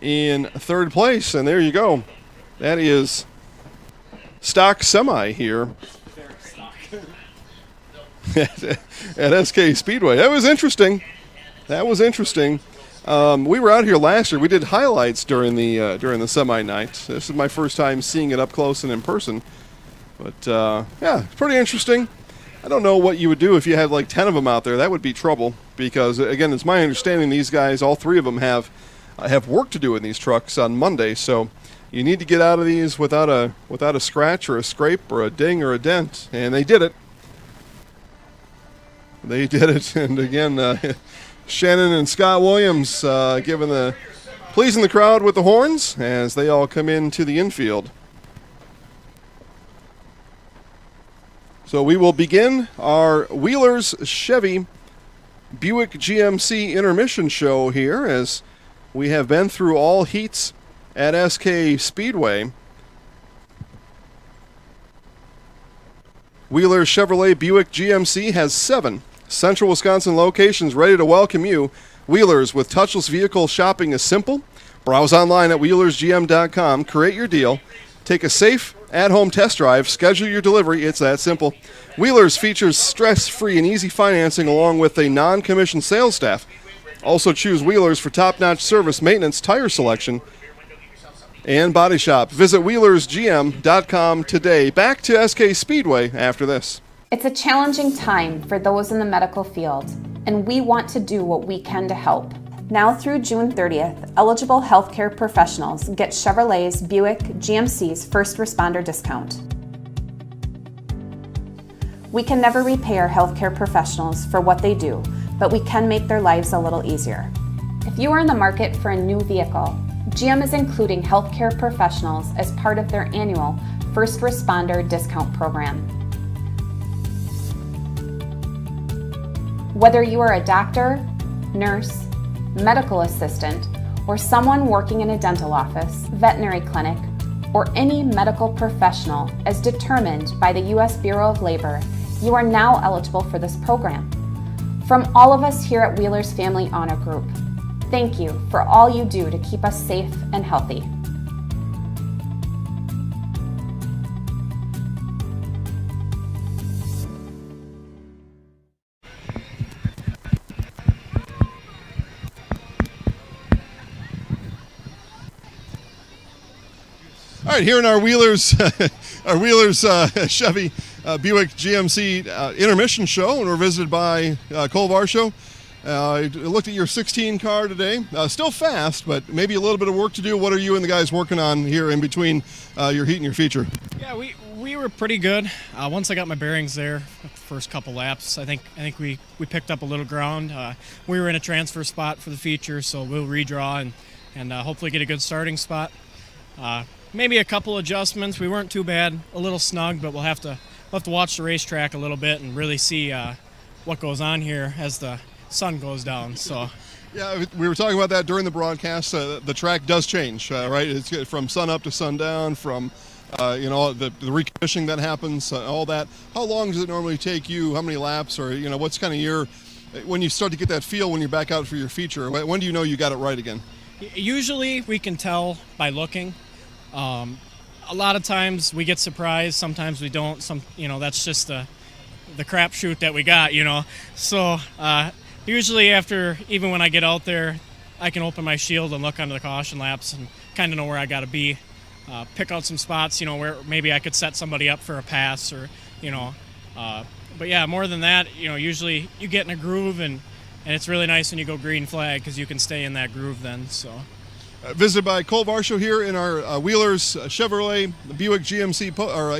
in third place. And there you go. That is stock semi here at SK Speedway. That was interesting. We were out here last year. We did highlights during the semi night. This is my first time seeing it up close and in person. But yeah, it's pretty interesting. I don't know what you would do if you had like 10 of them out there. That would be trouble because, again, it's my understanding these guys, all 3 of them, have work to do in these trucks on Monday. So you need to get out of these without a scratch or a scrape or a ding or a dent, and they did it. They did it, and again, Shannon and Scott Williams pleasing the crowd with the horns as they all come into the infield. So we will begin our Wheelers Chevy Buick GMC intermission show here as We have been through all heats at SK Speedway. Wheeler's Chevrolet Buick GMC has 7 Central Wisconsin locations ready to welcome you. Wheelers, with touchless vehicle shopping is simple. Browse online at wheelersgm.com, create your deal, take a safe, at-home test drive, schedule your delivery. It's that simple. Wheelers features stress-free and easy financing along with a non-commissioned sales staff. Also choose Wheelers for top-notch service, maintenance, tire selection, and body shop. Visit wheelersgm.com today. Back to SK Speedway after this. It's a challenging time for those in the medical field, and we want to do what we can to help. Now through June 30th, eligible healthcare professionals get Chevrolet's Buick GMC's first responder discount. We can never repay our healthcare professionals for what they do, but we can make their lives a little easier. If you are in the market for a new vehicle, GM is including healthcare professionals as part of their annual First Responder Discount Program. Whether you are a doctor, nurse, medical assistant, or someone working in a dental office, veterinary clinic, or any medical professional as determined by the U.S. Bureau of Labor, you are now eligible for this program. From all of us here at Wheelers Family Honor Group, thank you for all you do to keep us safe and healthy. All right, here in our Wheelers, Chevy Buick GMC intermission show, and we're visited by Cole Varsho. I looked at your 16 car today. Still fast, but maybe a little bit of work to do. What are you and the guys working on here in between your heat and your feature? Yeah, we were pretty good. Once I got my bearings there, the first couple laps, I think we picked up a little ground. We were in a transfer spot for the feature, so we'll redraw and hopefully get a good starting spot. Maybe a couple adjustments. We weren't too bad, a little snug, but we'll have to watch the racetrack a little bit and really see what goes on here as the sun goes down. So, yeah, we were talking about that during the broadcast. The track does change, right? It's from sun up to sundown, from the reconditioning that happens, all that. How long does it normally take you? How many laps, or what's kind of when you start to get that feel when you're back out for your feature? When do you know you got it right again? Usually we can tell by looking. A lot of times we get surprised. Sometimes we don't. That's just the crapshoot that we got. So usually even when I get out there, I can open my shield and look under the caution laps and kind of know where I got to be. Pick out some spots, where maybe I could set somebody up for a pass, or but yeah, more than that, usually you get in a groove, and it's really nice when you go green flag because you can stay in that groove then. So. Visited by Cole Varsho here in our Wheelers Chevrolet Buick GMC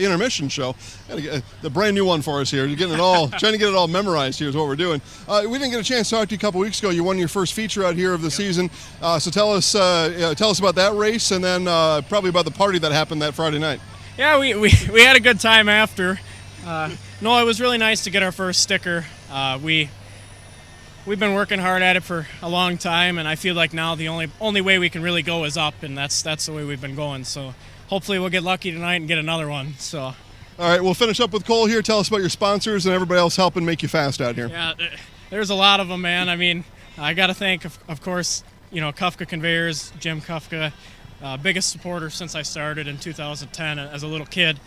intermission show. The brand new one for us here. You're getting it all, trying to get it all memorized here is what we're doing. We didn't get a chance to talk to you a couple weeks ago. You won your first feature out here of the season. So tell us about that race, and then probably about the party that happened that Friday night. Yeah, we had a good time after. No, it was really nice to get our first sticker. We've been working hard at it for a long time, and I feel like now the only way we can really go is up, and that's the way we've been going. So hopefully we'll get lucky tonight and get another one. So. All right, we'll finish up with Cole here. Tell us about your sponsors and everybody else helping make you fast out here. Yeah, there's a lot of them, man. I mean, I got to thank, of course, Kufka Conveyors, Jim Kufka, biggest supporter since I started in 2010 as a little kid.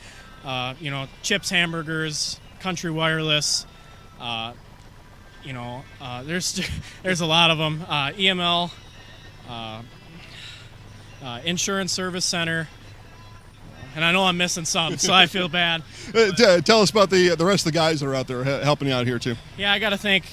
Chips Hamburgers, Country Wireless. There's a lot of them. EML, Insurance Service Center, and I know I'm missing some, so I feel bad. Tell us about the rest of the guys that are out there helping you out here too. Yeah, I got to thank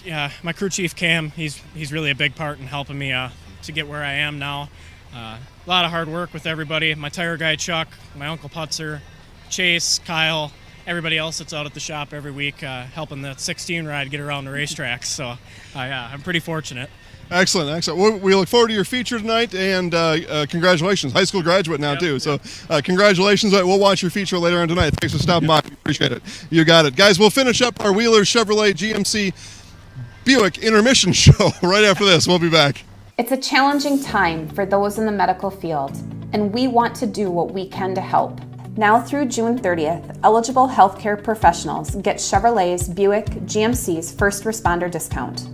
my crew chief Cam. He's really a big part in helping me to get where I am now. A lot of hard work with everybody. My tire guy Chuck, my uncle Putzer, Chase, Kyle. Everybody else that's out at the shop every week helping the 16 ride get around the racetrack. So, I'm pretty fortunate. Excellent. We look forward to your feature tonight, and congratulations. High school graduate now, too. So, congratulations. We'll watch your feature later on tonight. Thanks for stopping by. Appreciate it. You got it. Guys, we'll finish up our Wheelers Chevrolet GMC Buick intermission show right after this. We'll be back. It's a challenging time for those in the medical field, and we want to do what we can to help. Now through June 30th, eligible healthcare professionals get Chevrolet's, Buick, GMC's first responder discount.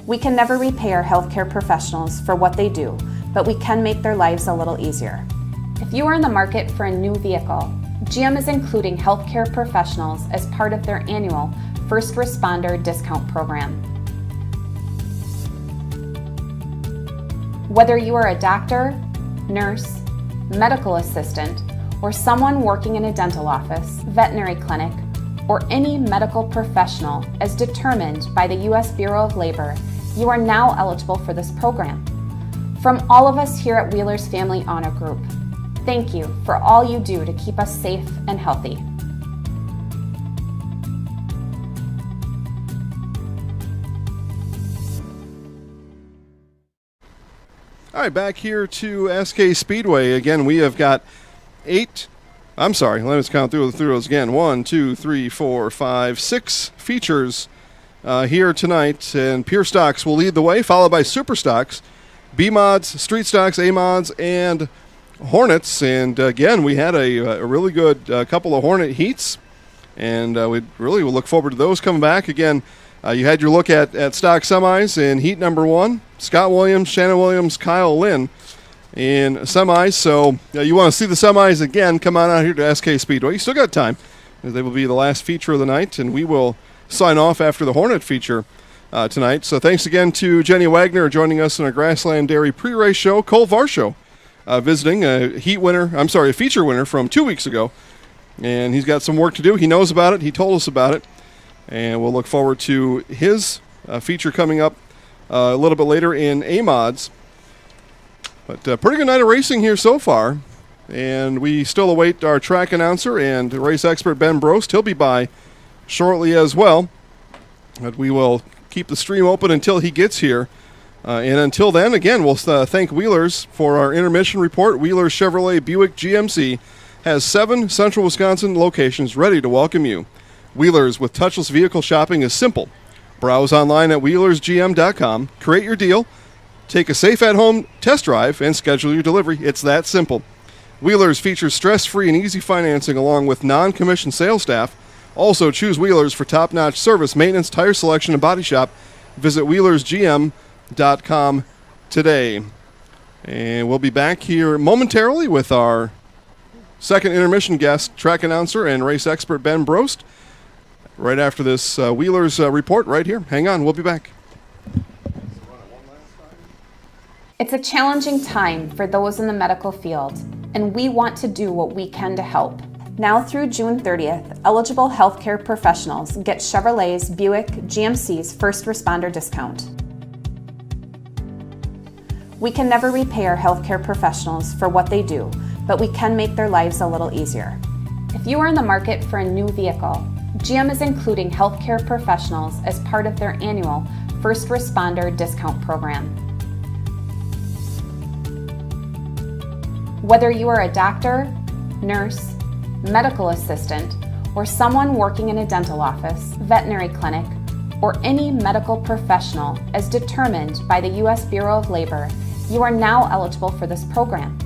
We can never repay our healthcare professionals for what they do, but we can make their lives a little easier. If you are in the market for a new vehicle, GM is including healthcare professionals as part of their annual First Responder Discount Program. Whether you are a doctor, nurse, medical assistant, or someone working in a dental office, veterinary clinic, or any medical professional as determined by the U.S. Bureau of Labor, you are now eligible for this program. From all of us here at Wheeler's Family Honor Group, thank you for all you do to keep us safe and healthy. All right, back here to SK Speedway. Again, we have got let's count through those again. 1, 2, 3, 4, 5, 6 features here tonight. And Pure Stocks will lead the way, followed by Super Stocks, B Mods, Street Stocks, A Mods, and Hornets. And again, we had a really good couple of Hornet heats, and we really will look forward to those coming back. Again, you had your look at stock semis in heat number 1. Scott Williams, Shannon Williams, Kyle Lynn in semis. So you want to see the semis again, come on out here to SK Speedway. You still got time. They will be the last feature of the night, and we will sign off after the Hornet feature tonight. So thanks again to Jenny Wagner joining us in our Grassland Dairy pre-race show. Cole Varsho visiting, a feature winner from 2 weeks ago. And he's got some work to do. He knows about it. He told us about it. And we'll look forward to his feature coming up a little bit later in A-Mods. But pretty good night of racing here so far. And we still await our track announcer and race expert Ben Brost. He'll be by shortly as well. But we will keep the stream open until he gets here. And until then, again, we'll thank Wheelers for our intermission report. Wheelers Chevrolet Buick GMC has 7 central Wisconsin locations ready to welcome you. Wheelers with touchless vehicle shopping is simple. Browse online at wheelersgm.com, create your deal, take a safe at-home test drive, and schedule your delivery. It's that simple. Wheelers features stress-free and easy financing along with non-commissioned sales staff. Also, choose Wheelers for top-notch service, maintenance, tire selection, and body shop. Visit wheelersgm.com today. And we'll be back here momentarily with our second intermission guest, track announcer and race expert Ben Brost, right after this Wheelers report right here. Hang on, we'll be back. It's a challenging time for those in the medical field, and we want to do what we can to help. Now through June 30th, eligible healthcare professionals get Chevrolet's, Buick, GMC's first responder discount. We can never repay our healthcare professionals for what they do, but we can make their lives a little easier. If you are in the market for a new vehicle, GM is including healthcare professionals as part of their annual First Responder Discount Program. Whether you are a doctor, nurse, medical assistant, or someone working in a dental office, veterinary clinic, or any medical professional as determined by the U.S. Bureau of Labor, you are now eligible for this program.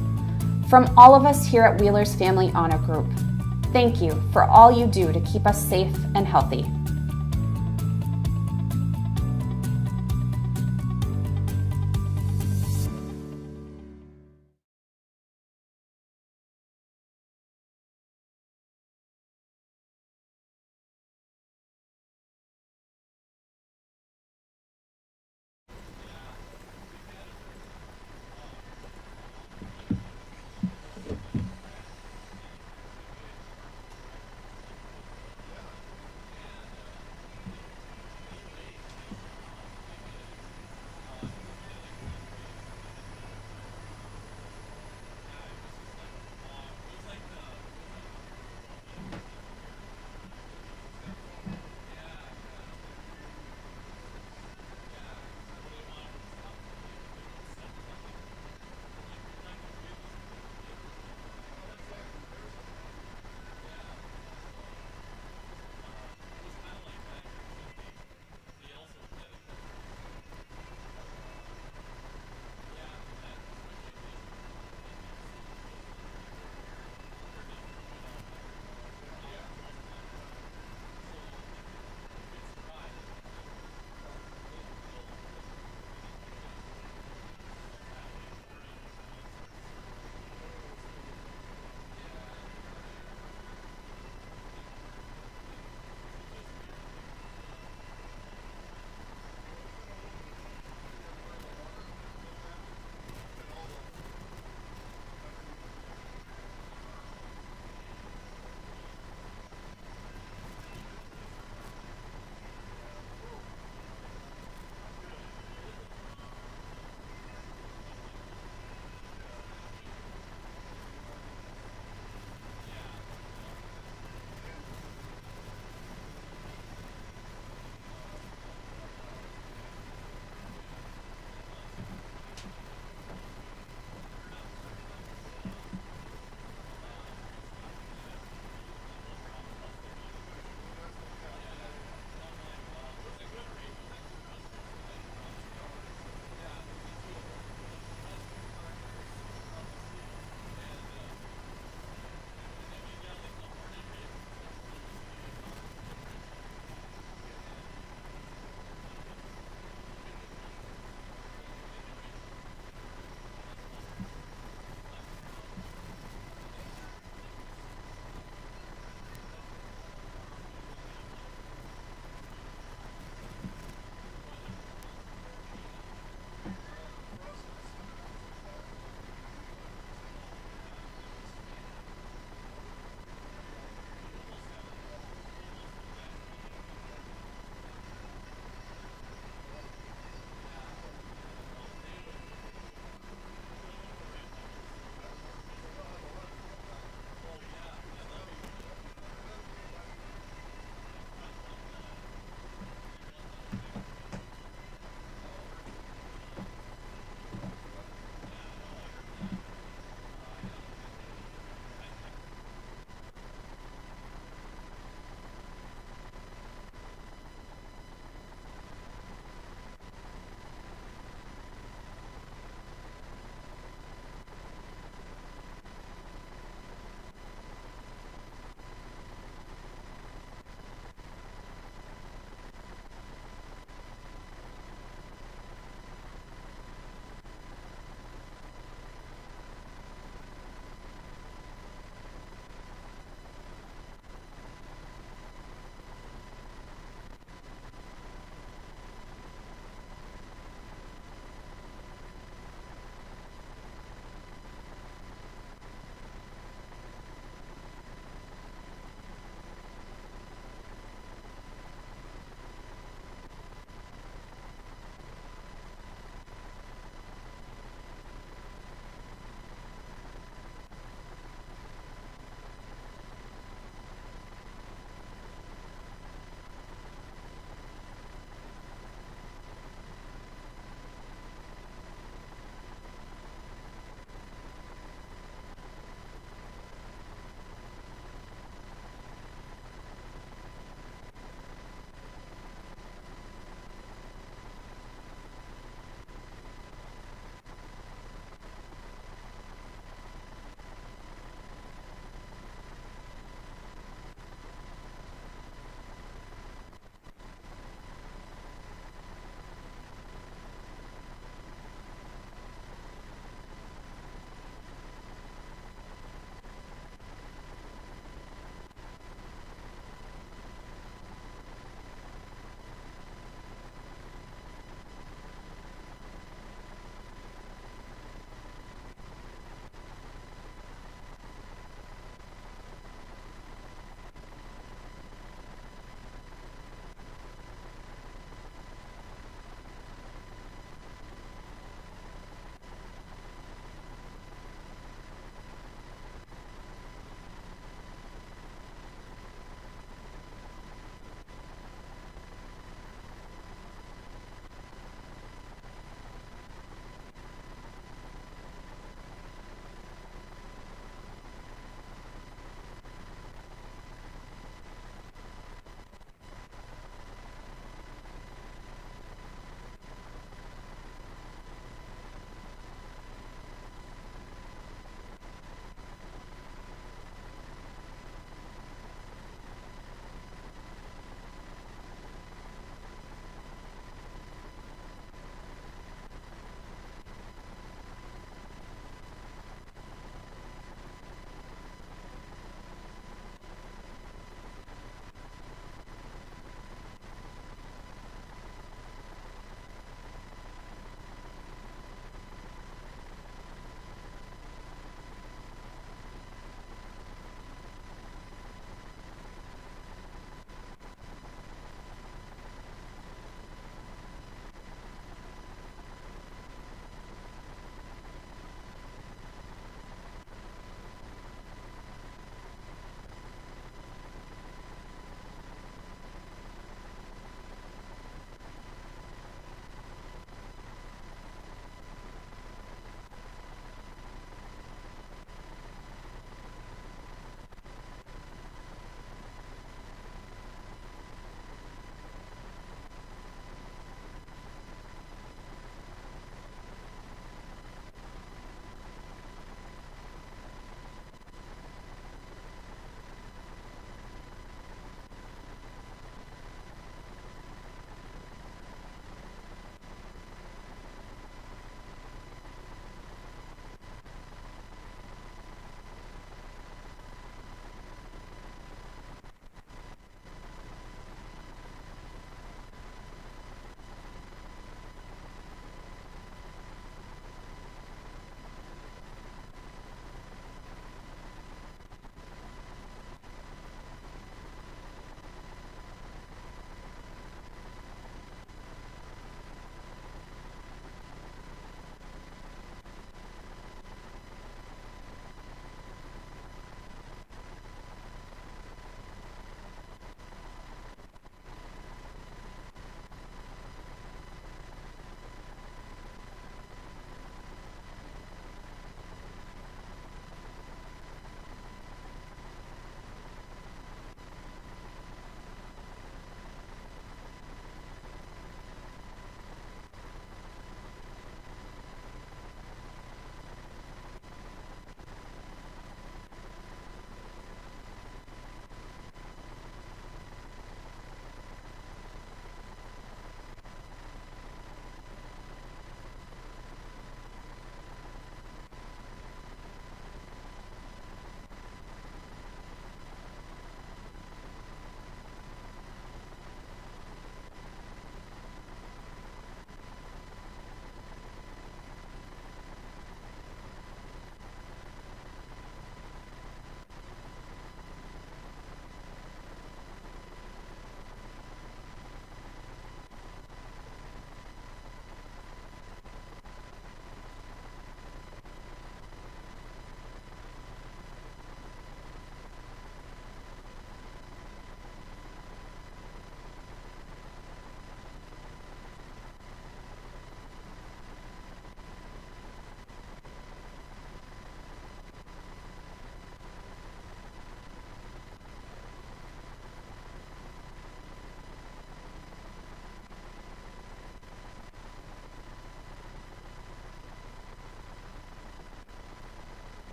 From all of us here at Wheeler's Family Honor Group, thank you for all you do to keep us safe and healthy.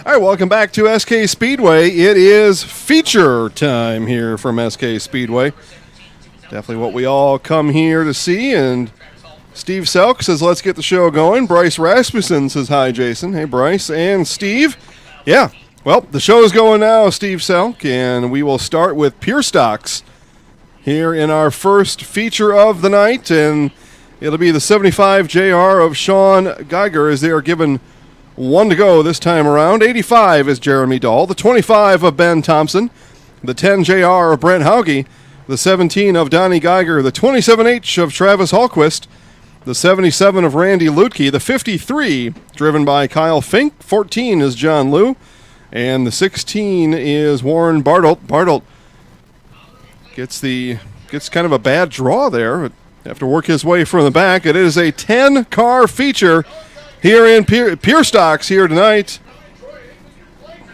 All right, welcome back to SK Speedway. It is feature time here from SK Speedway. Definitely what we all come here to see. And Steve Selk says, let's get the show going. Bryce Rasmussen says, hi, Jason. Hey, Bryce. And Steve. Yeah, well, the show's going now, Steve Selk. And we will start with Pure Stocks here in our first feature of the night. And it'll be the 75 JR of Sean Geiger as they are given one to go this time around. 85 is Jeremy Dahl. The 25 of Ben Thompson. The 10 JR of Brent Hauge. The 17 of Donnie Geiger. The 27H of Travis Hallquist. The 77 of Randy Lutke. The 53 driven by Kyle Fink. 14 is John Liu. And the 16 is Warren Bartelt. Bartelt gets kind of a bad draw there. Have to work his way from the back. It is a 10-car feature here in Pure Stocks here tonight.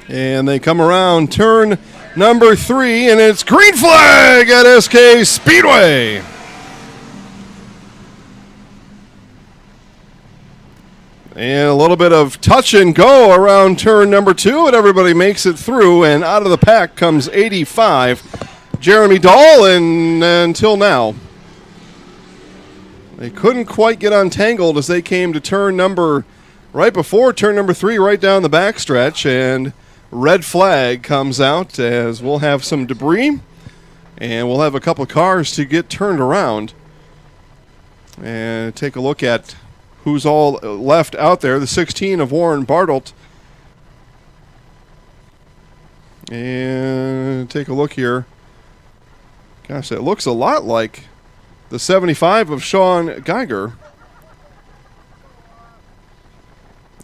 And they come around turn number 3, and it's green flag at SK Speedway. And a little bit of touch and go around turn number 2, and everybody makes it through, and out of the pack comes 85, Jeremy Dahl, and until now, they couldn't quite get untangled as they came to right before turn number 3, right down the backstretch, and red flag comes out as we'll have some debris, and we'll have a couple of cars to get turned around. And take a look at who's all left out there. The 16 of Warren Bartelt. And take a look here. Gosh, that looks a lot like the 75 of Sean Geiger.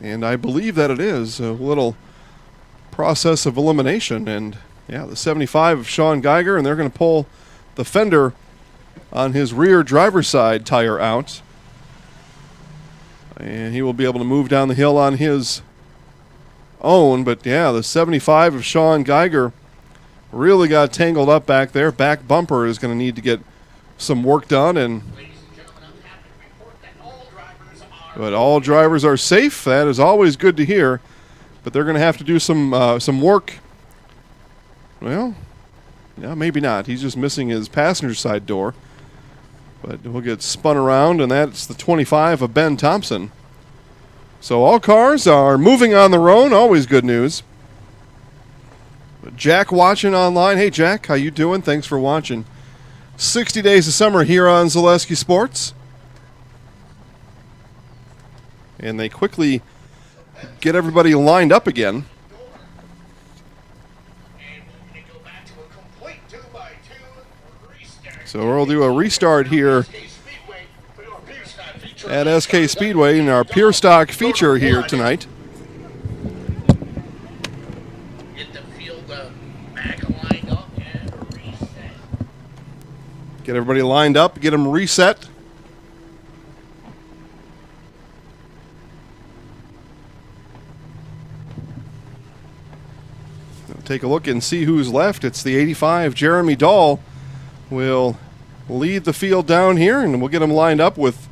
And I believe that it is a little process of elimination. And yeah, the 75 of Sean Geiger, and they're going to pull the fender on his rear driver's side tire out. And he will be able to move down the hill on his own. But yeah, the 75 of Sean Geiger really got tangled up back there. Back bumper is going to need to get some work done, but all drivers are safe. That is always good to hear. But they're going to have to do some work. Well, yeah, maybe not. He's just missing his passenger side door. But we'll get spun around, and that's the 25 of Ben Thompson. So all cars are moving on their own. Always good news. But Jack watching online. Hey, Jack, how you doing? Thanks for watching. 60 Days of Summer here on Zaleski Sports. And they quickly get everybody lined up again. So we'll do a restart here at SK Speedway in our Pure Stock feature here tonight. Get everybody lined up, get them reset. Take a look and see who's left. It's the 85, Jeremy Dahl, will lead the field down here, and we'll get them lined up with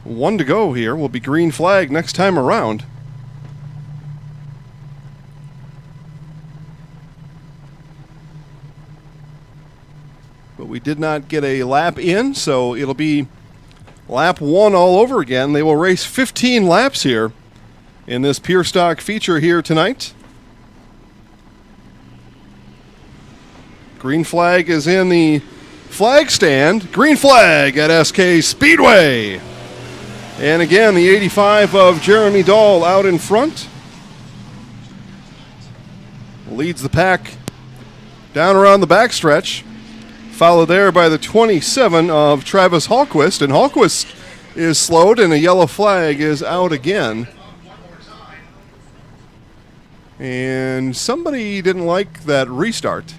one to go here. Will be green flag next time around. But we did not get a lap in, so it'll be lap 1 all over again. They will race 15 laps here in this Pure Stock feature here tonight. Green flag is in the flag stand. Green flag at SK Speedway. And again, the 85 of Jeremy Dahl out in front. Leads the pack down around the backstretch. Followed there by the 27 of Travis Hallquist. And Hallquist is slowed, and a yellow flag is out again. And somebody didn't like that restart.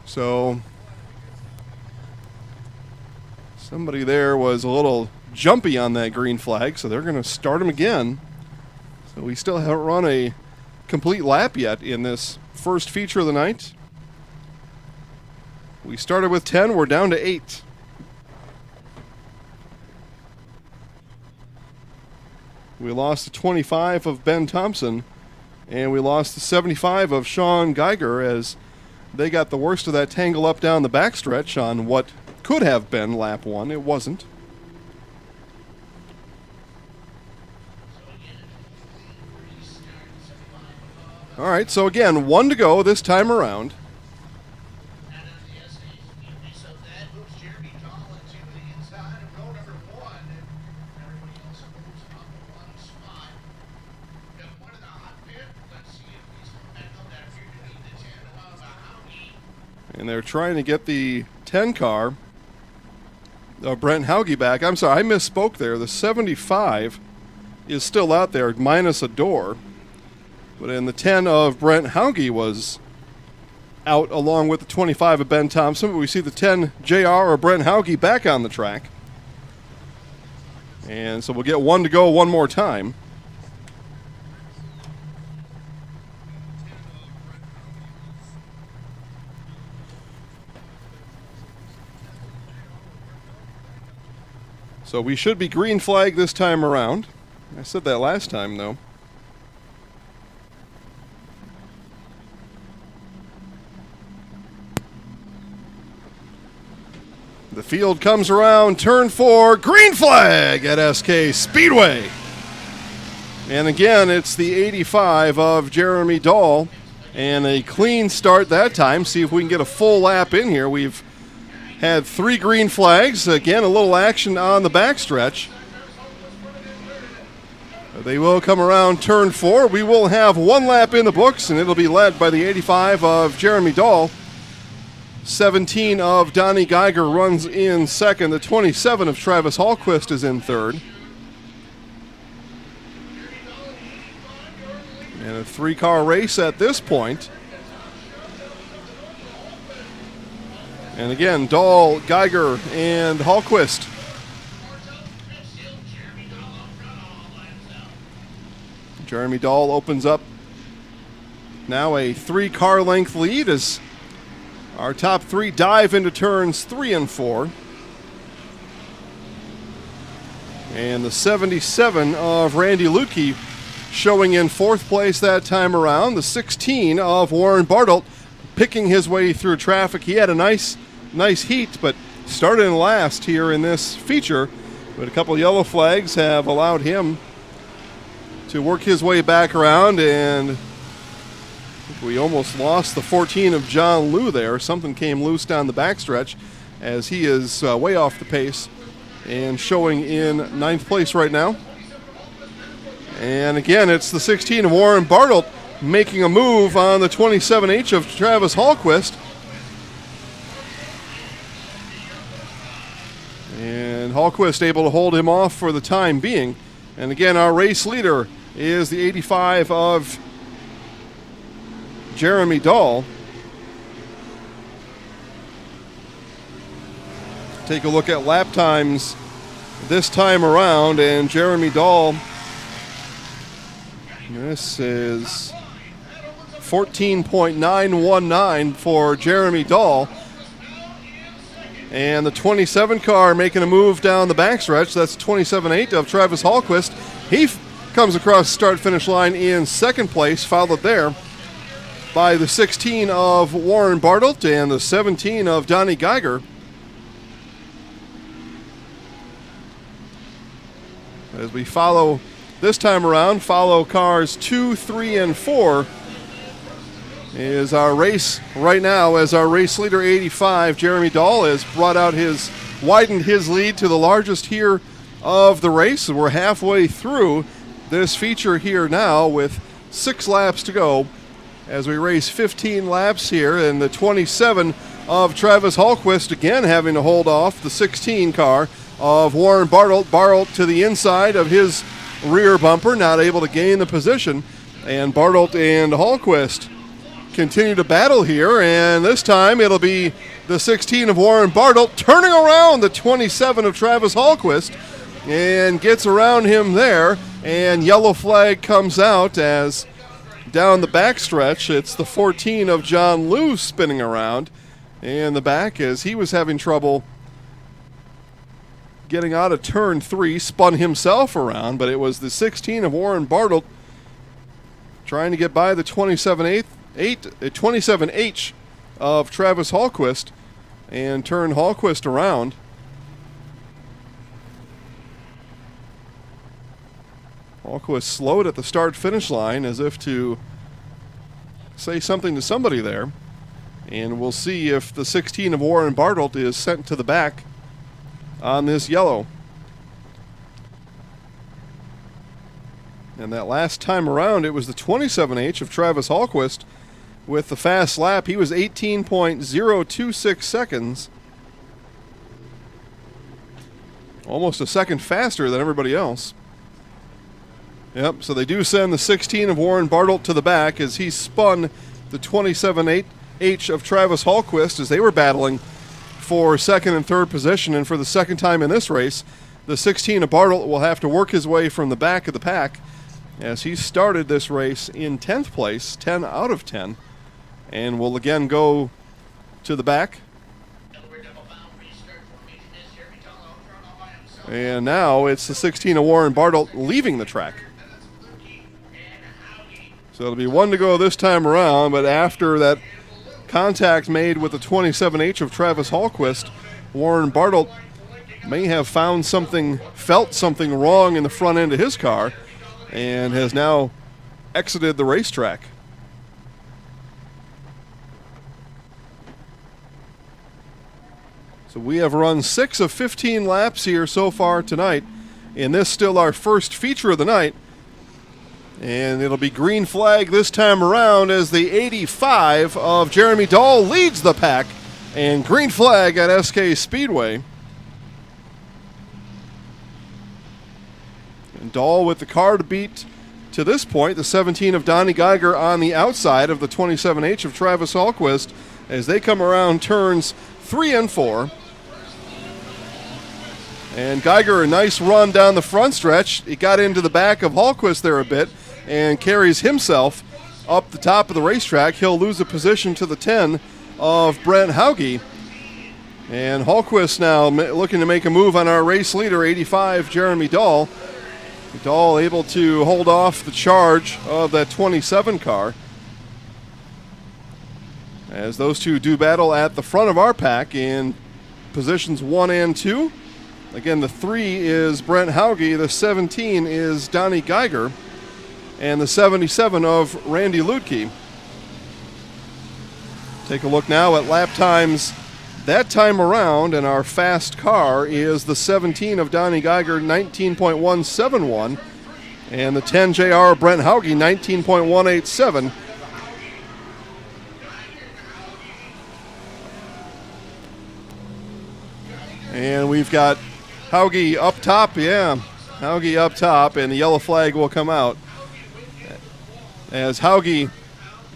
So somebody there was a little jumpy on that green flag, so they're going to start him again. So we still haven't run a complete lap yet in this first feature of the night. We started with 10, we're down to 8. We lost the 25 of Ben Thompson, and we lost the 75 of Sean Geiger as they got the worst of that tangle up down the backstretch on what could have been lap 1. It wasn't. All right, so again, 1 to go this time around. And they're trying to get the 10 car of Brent Hauge back. I'm sorry, I misspoke there. The 75 is still out there, minus a door. But in the 10 of Brent Hauge was out along with the 25 of Ben Thompson. But we see the 10 JR or Brent Hauge back on the track. And so we'll get 1 to go one more time. So we should be green flag this time around. I said that last time, though. The field comes around, turn 4, green flag at SK Speedway. And again, it's the 85 of Jeremy Dahl. And a clean start that time. See if we can get a full lap in here. We've had 3 green flags. Again, a little action on the backstretch. They will come around turn 4. We will have 1 lap in the books, and it'll be led by the 85 of Jeremy Dahl. 17 of Donnie Geiger runs in second. The 27 of Travis Hallquist is in third. And a 3-car race at this point. And again, Dahl, Geiger, and Hallquist. Jeremy Dahl opens up now a 3-car length lead as our top 3 dive into turns 3 and 4. And the 77 of Randy Lutke showing in 4th place that time around. The 16 of Warren Bartelt picking his way through traffic. He had a nice heat, but started in last here in this feature. But a couple yellow flags have allowed him to work his way back around, and we almost lost the 14 of John Liu there. Something came loose down the backstretch as he is way off the pace and showing in 9th place right now. And again, it's the 16 of Warren Bartelt making a move on the 27H of Travis Hallquist. And Hallquist able to hold him off for the time being. And again, our race leader is the 85 of Jeremy Dahl. Take a look at lap times this time around, and Jeremy Dahl, this is 14.919 for Jeremy Dahl. And the 27 car making a move down the backstretch. That's 27.8 of Travis Hallquist. He comes across the start-finish line in 2nd place, followed there by the 16 of Warren Bartelt and the 17 of Donnie Geiger. As we follow this time around, follow cars 2, 3, and 4 is our race right now, as our race leader 85 Jeremy Dahl has widened his lead to the largest here of the race. We're halfway through this feature here now with 6 laps to go as we race 15 laps here, and the 27 of Travis Hallquist again having to hold off the 16 car of Warren Bartelt. Bartelt to the inside of his rear bumper, not able to gain the position, and Bartelt and Hallquist continue to battle here, and this time it'll be the 16 of Warren Bartelt turning around the 27 of Travis Hallquist and gets around him there, and yellow flag comes out as down the backstretch it's the 14 of John Liu spinning around in the back as he was having trouble getting out of turn 3, spun himself around, but it was the 16 of Warren Bartelt trying to get by the 27H of Travis Hallquist and turn Hallquist around. Hallquist slowed at the start-finish line as if to say something to somebody there. And we'll see if the 16 of Warren Bartelt is sent to the back on this yellow. And that last time around, it was the 27H of Travis Hallquist with the fast lap. He was 18.026 seconds. Almost a second faster than everybody else. Yep, so they do send the 16 of Warren Bartelt to the back as he spun the 27H of Travis Hallquist as they were battling for second and third position. And for the second time in this race, the 16 of Bartelt will have to work his way from the back of the pack as he started this race in 10th place, 10 out of 10, and will again go to the back. And now it's the 16 of Warren Bartelt leaving the track. So it'll be one to go this time around, but after that contact made with the 27H of Travis Hallquist, Warren Bartelt may have felt something wrong in the front end of his car and has now exited the racetrack. So we have run 6 of 15 laps here so far tonight, and this is still our first feature of the night. And it'll be green flag this time around as the 85 of Jeremy Dahl leads the pack, and green flag at SK Speedway. And Dahl with the car to beat to this point, the 17 of Donnie Geiger on the outside of the 27H of Travis Hallquist as they come around turns 3 and 4. And Geiger, a nice run down the front stretch. He got into the back of Hallquist there a bit and carries himself up the top of the racetrack. He'll lose a position to the 10 of Brent Hauge. And Hallquist now looking to make a move on our race leader, 85, Jeremy Dahl. Dahl able to hold off the charge of that 27 car as those two do battle at the front of our pack in positions 1 and 2. Again, the 3 is Brent Hauge, the 17 is Donnie Geiger, and the 77 of Randy Lutke. Take a look now at lap times that time around, and our fast car is the 17 of Donnie Geiger, 19.171, and the 10 JR Brent Hauge, 19.187. And we've got Hauge up top, Hauge up top, and the yellow flag will come out as Hauge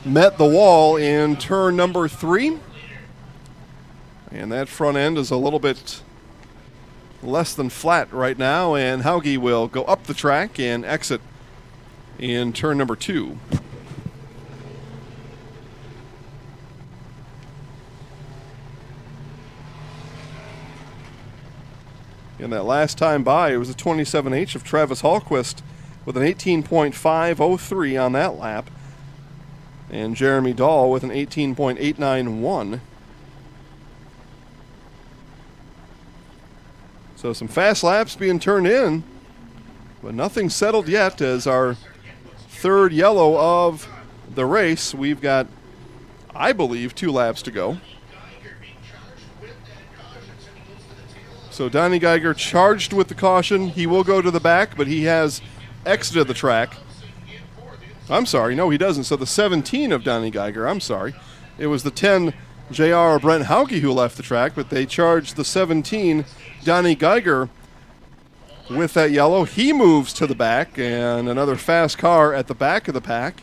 met the wall in turn number 3. And that front end is a little bit less than flat right now, and Hauge will go up the track and exit in turn number 2. And that last time by, it was a 27H of Travis Hallquist with an 18.503 on that lap, and Jeremy Dahl with an 18.891. So some fast laps being turned in, but nothing settled yet as our third yellow of the race. We've got, I believe, 2 laps to go. So Donnie Geiger charged with the caution. He will go to the back, but he has exited the track. I'm sorry, no, he doesn't. So the 17 of Donnie Geiger, I'm sorry. It was the 10 JR Brent Hauge who left the track, but they charged the 17 Donnie Geiger with that yellow. He moves to the back, and another fast car at the back of the pack.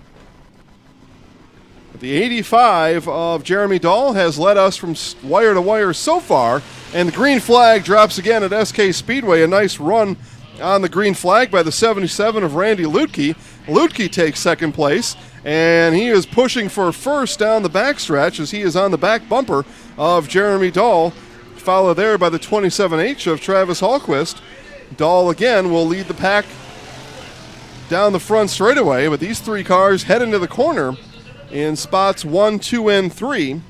But the 85 of Jeremy Dahl has led us from wire to wire so far, and the green flag drops again at SK Speedway. A nice run on the green flag by the 77 of Randy Lutke. Lutke takes second place, and he is pushing for first down the backstretch as he is on the back bumper of Jeremy Dahl. followed there by the 27H of Travis Hallquist. Dahl again will lead the pack down the front straightaway, but these three cars head into the corner in spots 1, 2, and 3.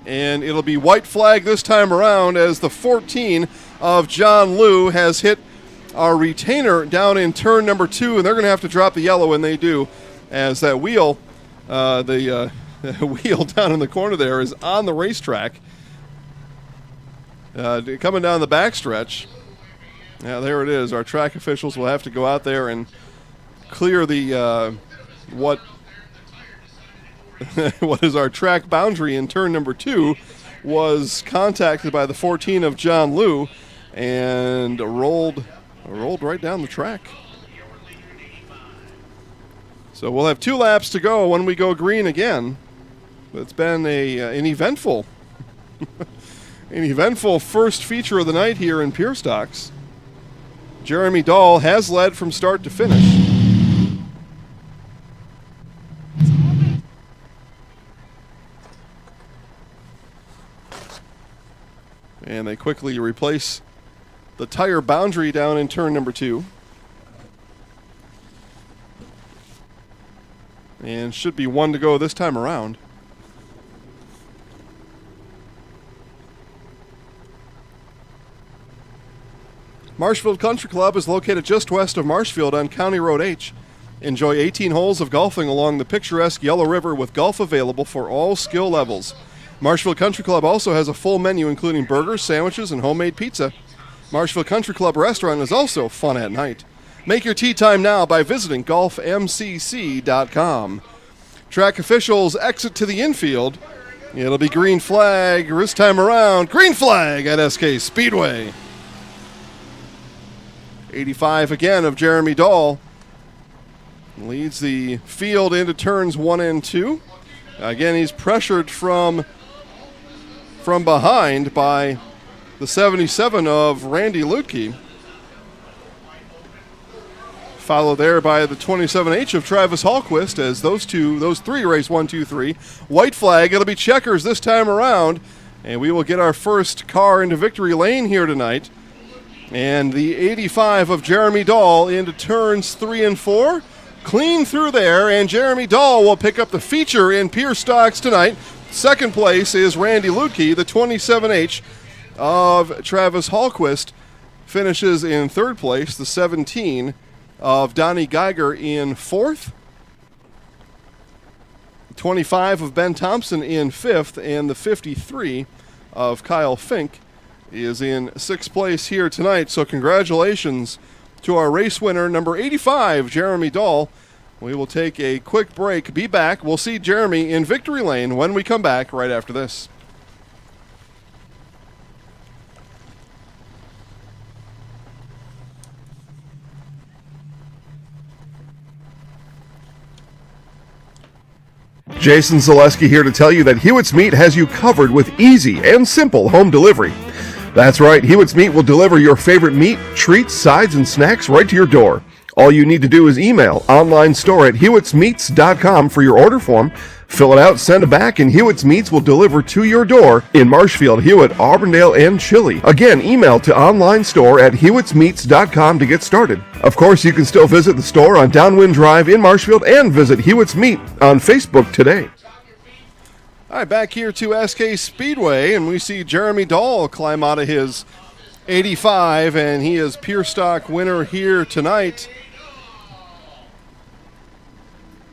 And it'll be white flag this time around as the 14 of John Liu has hit our retainer down in turn number 2, and they're going to have to drop the yellow when they do, as that wheel, the wheel down in the corner there is on the racetrack. Coming down the backstretch. Yeah, there it is. Our track officials will have to go out there and clear the what is our track boundary in turn number 2 was contacted by the 14 of John Liu and rolled right down the track. So we'll have 2 laps to go when we go green again. It's been an eventful first feature of the night here in Pure Stocks. Jeremy Dahl has led from start to finish. And they quickly replace the tire boundary down in turn number 2. And should be 1 to go this time around. Marshfield Country Club is located just west of Marshfield on County Road H. Enjoy 18 holes of golfing along the picturesque Yellow River with golf available for all skill levels. Marshfield Country Club also has a full menu including burgers, sandwiches, and homemade pizza. Marshfield Country Club restaurant is also fun at night. Make your tee time now by visiting golfmcc.com. Track officials exit to the infield. It'll be green flag this time around. Green flag at SK Speedway. 85 again of Jeremy Dahl leads the field into turns 1 and 2. Again, he's pressured from behind by the 77 of Randy Lutke. Followed there by the 27H of Travis Hallquist as those three race 1, 2, 3. White flag, it'll be checkers this time around, and we will get our first car into victory lane here tonight. And the 85 of Jeremy Dahl into turns 3 and 4. Clean through there, and Jeremy Dahl will pick up the feature in Pure Stocks tonight. Second place is Randy Lutke. The 27H of Travis Hallquist finishes in third place. The 17 of Donnie Geiger in fourth. 25 of Ben Thompson in fifth, and the 53 of Kyle Fink is in sixth place here tonight. So congratulations to our race winner, number 85, Jeremy Dahl. We will take a quick break, be back. We'll see Jeremy in victory lane when we come back right after this. Jason Zaleski here to tell you that Hewitt's Meat has you covered with easy and simple home delivery. That's right, Hewitt's Meat will deliver your favorite meat, treats, sides, and snacks right to your door. All you need to do is email online store at hewittsmeats.com for your order form. Fill it out, send it back, and Hewitt's Meats will deliver to your door in Marshfield, Hewitt, Auburndale, and Chile. Again, email to online store at hewittsmeats.com to get started. Of course, you can still visit the store on Downwind Drive in Marshfield and visit Hewitt's Meat on Facebook today. All right, back here to SK Speedway, and we see Jeremy Dahl climb out of his 85, and he is Pure Stock winner here tonight.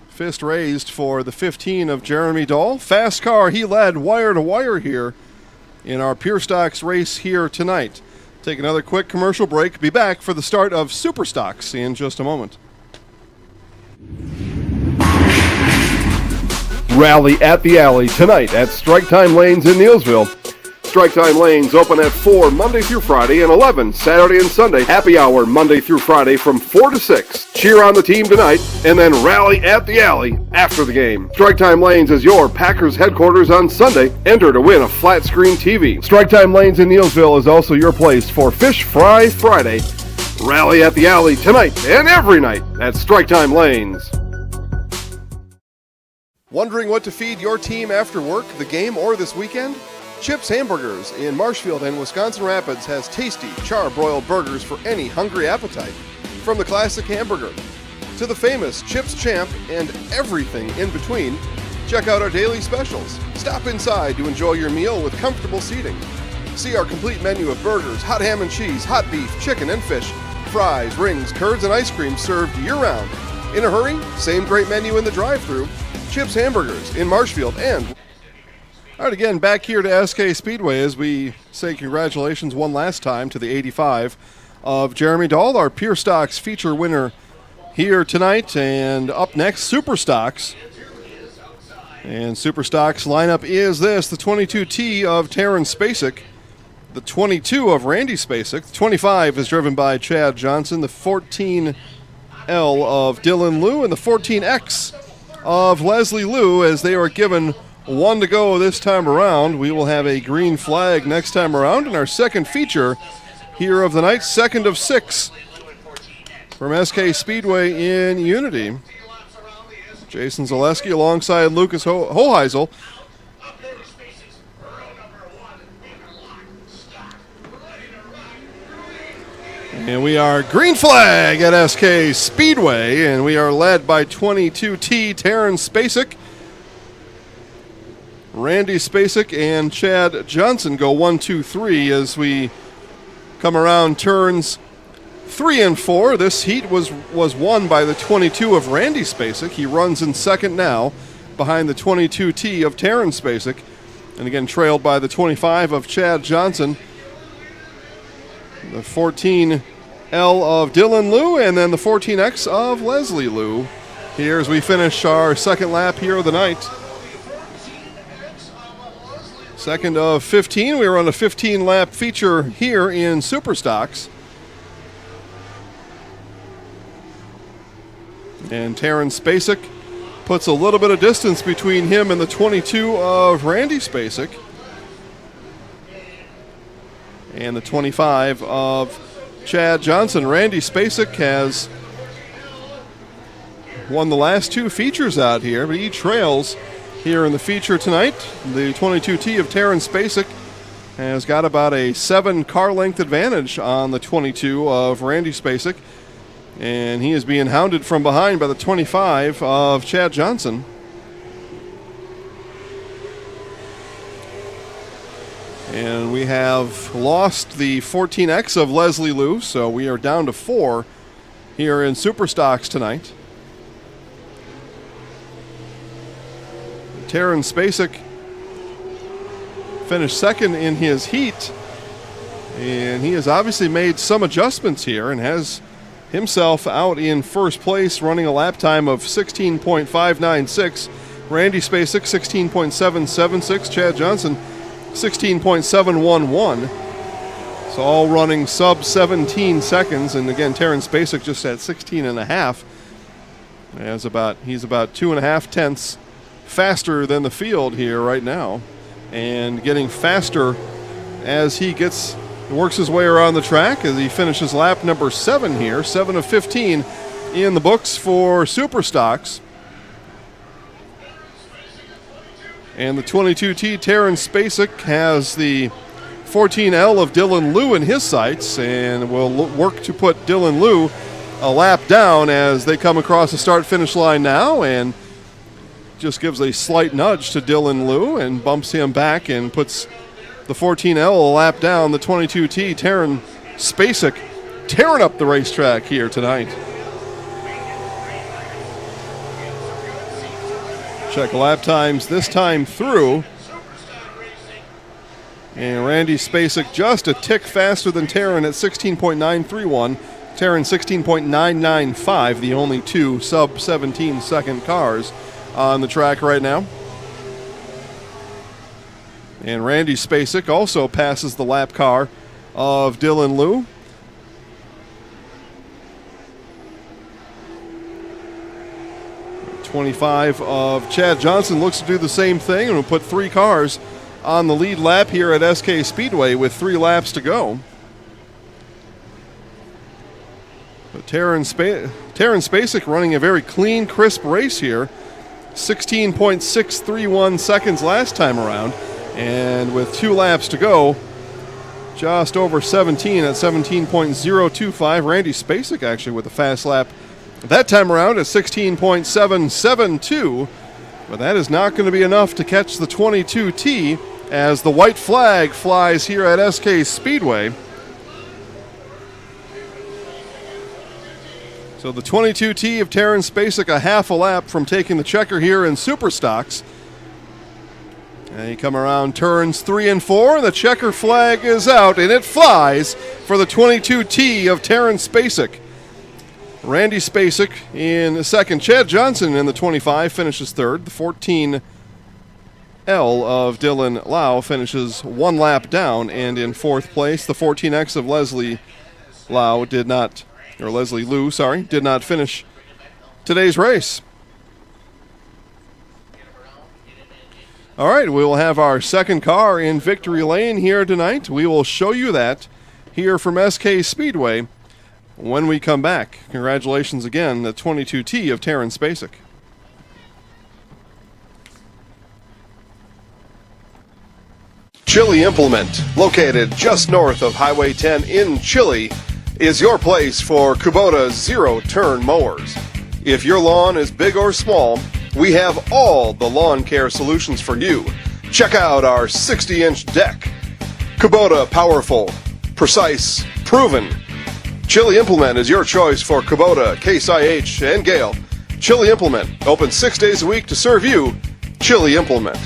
Fist raised for the 15 of Jeremy Dahl. Fast car, he led wire to wire here in our Pure Stocks race here tonight. Take another quick commercial break. Be back for the start of Super Stocks in just a moment. Rally at the Alley tonight at Strike Time Lanes in Neilsville. Strike Time Lanes open at 4 Monday through Friday and 11 Saturday and Sunday. Happy hour Monday through Friday from 4 to 6. Cheer on the team tonight and then rally at the Alley after the game. Strike Time Lanes is your Packers headquarters on Sunday. Enter to win a flat screen TV. Strike Time Lanes in Neilsville is also your place for Fish Fry Friday. Rally at the Alley tonight and every night at Strike Time Lanes. Wondering what to feed your team after work, the game, or this weekend? Chips Hamburgers in Marshfield and Wisconsin Rapids has tasty, char-broiled burgers for any hungry appetite. From the classic hamburger to the famous Chips Champ and everything in between, check out our daily specials. Stop inside to enjoy your meal with comfortable seating. See our complete menu of burgers, hot ham and cheese, hot beef, chicken and fish, fries, rings, curds, and ice cream served year-round. In a hurry? Same great menu in the drive-thru. Chips Hamburgers in Marshfield and... All right, again, back here to SK Speedway as we say congratulations one last time to the 85 of Jeremy Dahl, our Pure Stocks feature winner here tonight. And up next, Super Stocks. And Super Stocks lineup is this: the 22T of Taryn Spacek, the 22 of Randy Spacek, the 25 is driven by Chad Johnson, the 14L of Dylan Liu, and the 14X of Leslie Liu, as they are given one to go this time around. We will have a green flag next time around in our second feature here of the night, second of 6 from SK Speedway in Unity. Jason Zaleski alongside Lucas Hoheisel. And we are green flag at SK Speedway, and we are led by 22T Taryn Spacek. Randy Spacek and Chad Johnson go 1, 2, 3 as we come around turns 3 and 4. This heat was won by the 22 of Randy Spacek. He runs in second now behind the 22T of Taryn Spacek, and again trailed by the 25 of Chad Johnson, the 14L of Dylan Liu, and then the 14X of Leslie Liu here as we finish our second lap here of the night. Second of 15. We were on a 15-lap feature here in Super Stocks. And Taryn Spacek puts a little bit of distance between him and the 22 of Randy Spacek. And the 25 of Chad Johnson. Randy Spacek has won the last 2 features out here, but he trails here in the feature tonight. The 22T of Taryn Spacek has got about a 7 car length advantage on the 22 of Randy Spacek, and he is being hounded from behind by the 25 of Chad Johnson. And we have lost the 14X of Leslie Liu, so we are down to 4 here in Super Stocks tonight. Taryn Spacek finished second in his heat, and he has obviously made some adjustments here and has himself out in first place, running a lap time of 16.596. Randy Spacek 16.776, Chad Johnson 16.711. So all running sub 17 seconds, and again Taryn Spacek just at 16.5. He's about 2.5 tenths faster than the field here right now, and getting faster as he works his way around the track as he finishes lap number 7 here, 7 of 15 in the books for Super Stocks. And the 22T Taryn Spacek has the 14L of Dylan Liu in his sights, and will work to put Dylan Liu a lap down as they come across the start-finish line now, and just gives a slight nudge to Dylan Liu and bumps him back and puts the 14L a lap down. The 22T Taryn Spacek tearing up the racetrack here tonight. Check lap times this time through. And Randy Spacek just a tick faster than Taryn at 16.931. Taryn 16.995, the only 2 sub 17 second cars on the track right now. And Randy Spacek also passes the lap car of Dylan Liu. The 25 of Chad Johnson looks to do the same thing and will put 3 cars on the lead lap here at SK Speedway with 3 laps to go. But Taryn Spacek running a very clean, crisp race here. 16.631 seconds last time around. And with 2 laps to go, just over 17 at 17.025. Randy Spacek actually with a fast lap that time around at 16.772. But that is not going to be enough to catch the 22T as the white flag flies here at SK Speedway. So the 22T of Terrence Spacek a half a lap from taking the checker here in Super Stocks. And you come around turns 3 and 4, and the checker flag is out, and it flies for the 22T of Terrence Spacek. Randy Spacek in second. Chad Johnson in the 25 finishes third. The 14L of Dylan Lau finishes 1 lap down, and in fourth place, the 14X of Leslie Liu did not finish today's race. All right, we will have our second car in victory lane here tonight. We will show you that here from SK Speedway when we come back. Congratulations again, the 22T of Terrence Spacek. Chili Implement, located just north of Highway 10 in Chile, is your place for Kubota zero-turn mowers. If your lawn is big or small, we have all the lawn care solutions for you. Check out our 60-inch deck. Kubota powerful, precise, proven. Chili Implement is your choice for Kubota, Case IH, and Gale. Chili Implement, open 6 days a week to serve you. Chili Implement.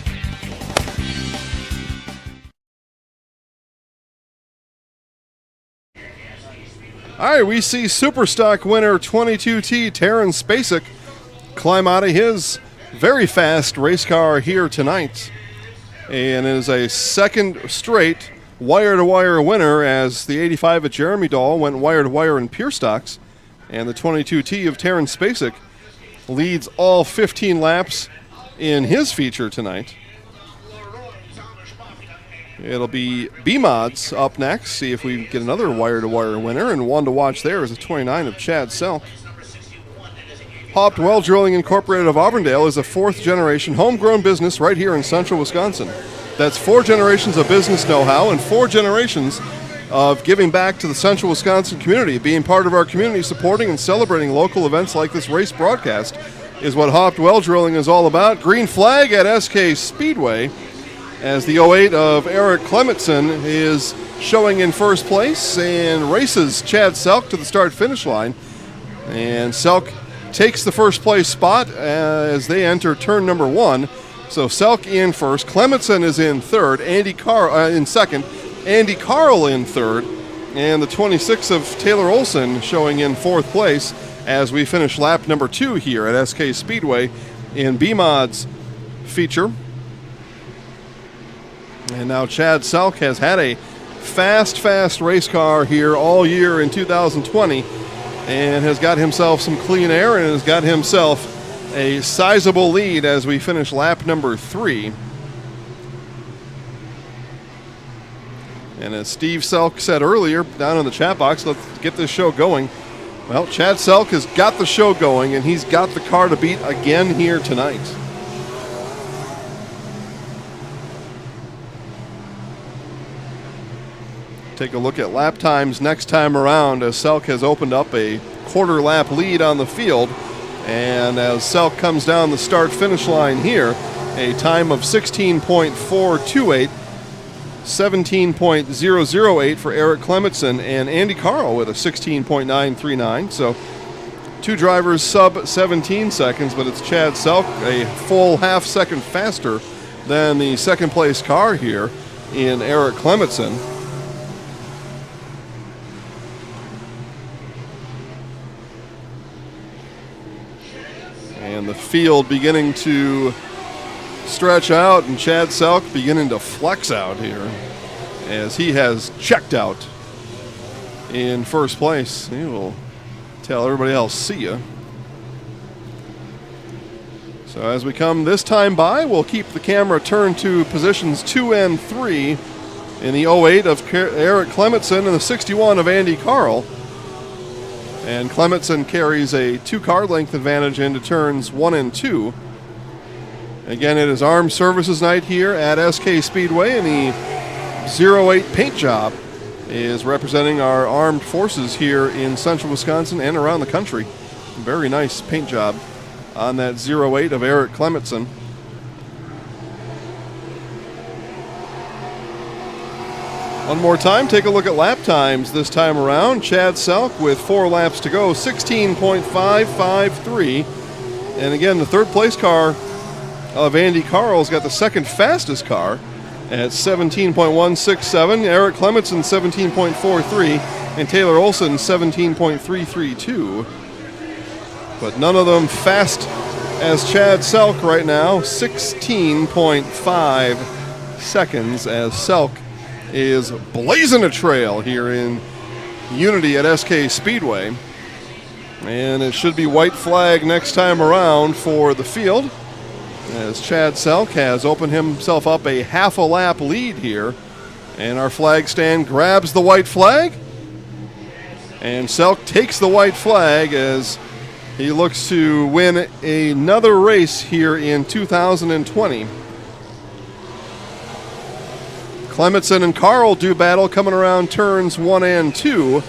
All right, we see Superstock winner 22T Terrence Spacek climb out of his very fast race car here tonight. And it is a second straight wire-to-wire winner as the 85 at Jeremy Dahl went wire-to-wire in pure stocks. And the 22T of Terrence Spacek leads all 15 laps in his feature tonight. It'll be B-Mods up next. See if we get another wire-to-wire winner. And one to watch there is a 29 of Chad Selk. Hopped Well Drilling Incorporated of Auburndale is a 4th-generation homegrown business right here in central Wisconsin. That's 4 generations of business know-how and 4 generations of giving back to the central Wisconsin community. Being part of our community, supporting and celebrating local events like this race broadcast is what Hopped Well Drilling is all about. Green flag at SK Speedway as the 08 of Eric Clementson is showing in first place and races Chad Selk to the start-finish line. And Selk takes the first place spot as they enter turn number 1. So Selk in first, Clementson is in third, in second, Andy Carl in third, and the 26 of Taylor Olson showing in fourth place as we finish lap number 2 here at SK Speedway in B-Mod's feature. And now Chad Selk has had a fast race car here all year in 2020 and has got himself some clean air and has got himself a sizable lead as we finish lap number 3. And as Steve Selk said earlier down in the chat box, let's get this show going. Well, Chad Selk has got the show going and he's got the car to beat again here tonight. Take a look at lap times next time around as Selk has opened up a quarter lap lead on the field. And as Selk comes down the start-finish line here, a time of 16.428, 17.008 for Eric Clementson, and Andy Carl with a 16.939. So 2 drivers sub 17 seconds, but it's Chad Selk a full half second faster than the second place car here in Eric Clementson. And the field beginning to stretch out and Chad Selk beginning to flex out here as he has checked out in first place. He will tell everybody else, see ya. So as we come this time by, we'll keep the camera turned to positions 2 and 3 in the 08 of Eric Clementson and the 61 of Andy Carl. And Clementson carries a 2-car length advantage into turns 1 and 2 Again, it is Armed Services Night here at SK Speedway, and the 08 paint job is representing our armed forces here in central Wisconsin and around the country. Very nice paint job on that 08 of Eric Clementson. One more time, take a look at lap times this time around. Chad Selk with 4 laps to go, 16.553. And again, the third place car of Andy Carl's got the second fastest car at 17.167. Eric Clementson 17.43, and Taylor Olson 17.332. But none of them fast as Chad Selk right now, 16.5 seconds as Selk is blazing a trail here in Unity at SK Speedway. And it should be white flag next time around for the field, as Chad Selk has opened himself up a half a lap lead here. And our flag stand grabs the white flag, and Selk takes the white flag as he looks to win another race here in 2020. Clementson and Carl do battle coming around turns 1 and 2.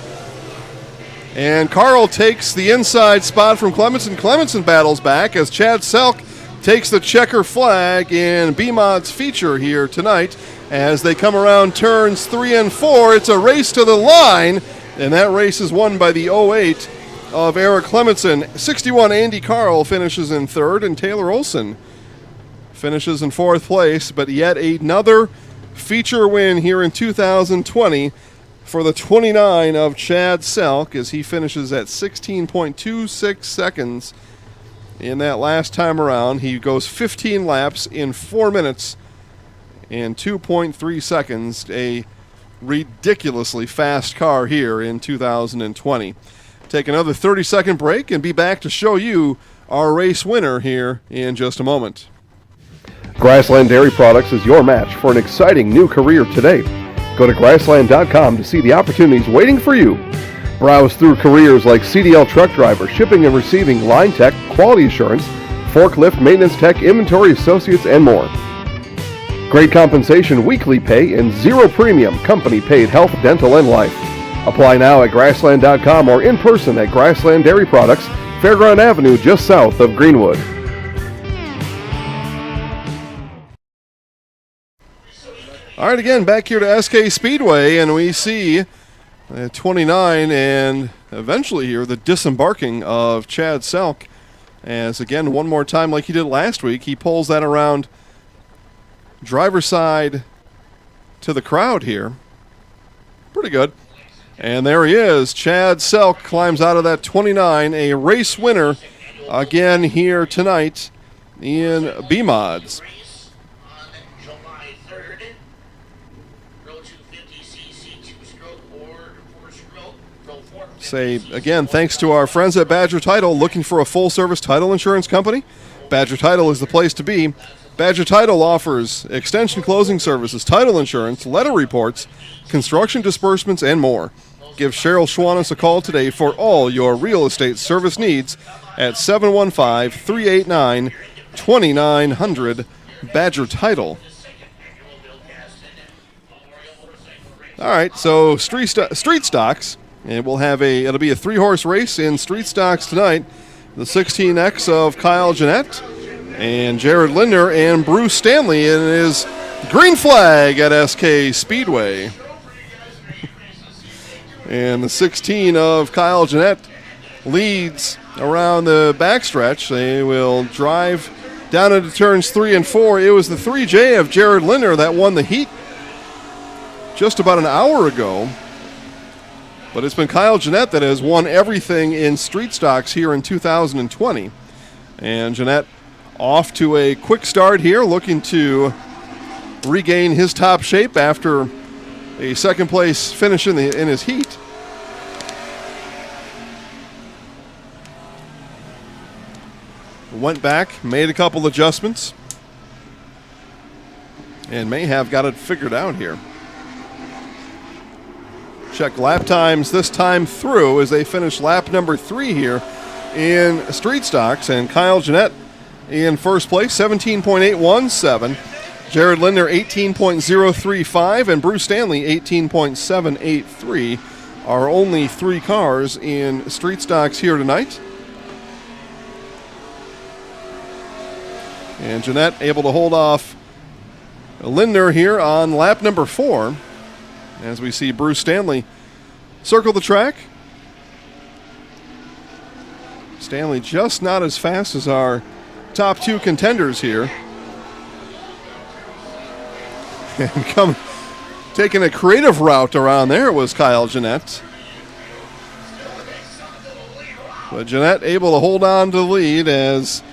And Carl takes the inside spot from Clementson. Clementson battles back as Chad Selk takes the checker flag in B-Mod's feature here tonight. As they come around turns 3 and 4, it's a race to the line, and that race is won by the 08 of Eric Clementson. 61 Andy Carl finishes in third, and Taylor Olson finishes in fourth place, but yet another feature win here in 2020 for the 29 of Chad Selk, as he finishes at 16.26 seconds in that last time around. He goes 15 laps in 4 minutes and 2.3 seconds, a ridiculously fast car here in 2020. Take another 30-second break and be back to show you our race winner here in just a moment. Grassland Dairy Products is your match for an exciting new career today. Go to grassland.com to see the opportunities waiting for you. Browse through careers like CDL truck driver, shipping and receiving, line tech, quality assurance, forklift, maintenance tech, inventory associates, and more. Great compensation, weekly pay, and zero premium company-paid health, dental, and life. Apply now at grassland.com or in person at Grassland Dairy Products, Fairground Avenue, just south of Greenwood. All right, again, back here to SK Speedway, and we see 29 and eventually here the disembarking of Chad Selk. As, again, one more time like he did last week, he pulls that around driver's side to the crowd here. Pretty good. And there he is. Chad Selk climbs out of that 29, a race winner again here tonight in B-Mods. Say, again, thanks to our friends at Badger Title. Looking for a full-service title insurance company? Badger Title is the place to be. Badger Title offers extension closing services, title insurance, letter reports, construction disbursements, and more. Give Cheryl Schwanis a call today for all your real estate service needs at 715-389-2900 Badger Title. All right, so street stocks. And we'll have it'll be a 3-horse race in street stocks tonight. The 16X of Kyle Jeanette and Jared Linder and Bruce Stanley in his green flag at SK Speedway. And the 16 of Kyle Jeanette leads around the backstretch. They will drive down into turns 3 and 4. It was the 3J of Jared Linder that won the heat just about an hour ago. But it's been Kyle Jeanette that has won everything in street stocks here in 2020. And Jeanette off to a quick start here, looking to regain his top shape after a second place finish in his heat. Went back, made a couple adjustments, and may have got it figured out here. Check lap times this time through as they finish lap number 3 here in street stocks, and Kyle Jeanette in first place, 17.817. Jared Lindner, 18.035. And Bruce Stanley, 18.783. Our only 3 cars in street stocks here tonight. And Jeanette able to hold off Lindner here on lap number 4, as we see Bruce Stanley circle the track. Stanley just not as fast as our top 2 contenders here. And taking a creative route around there was Kyle Jeanette. But Jeanette able to hold on to the lead as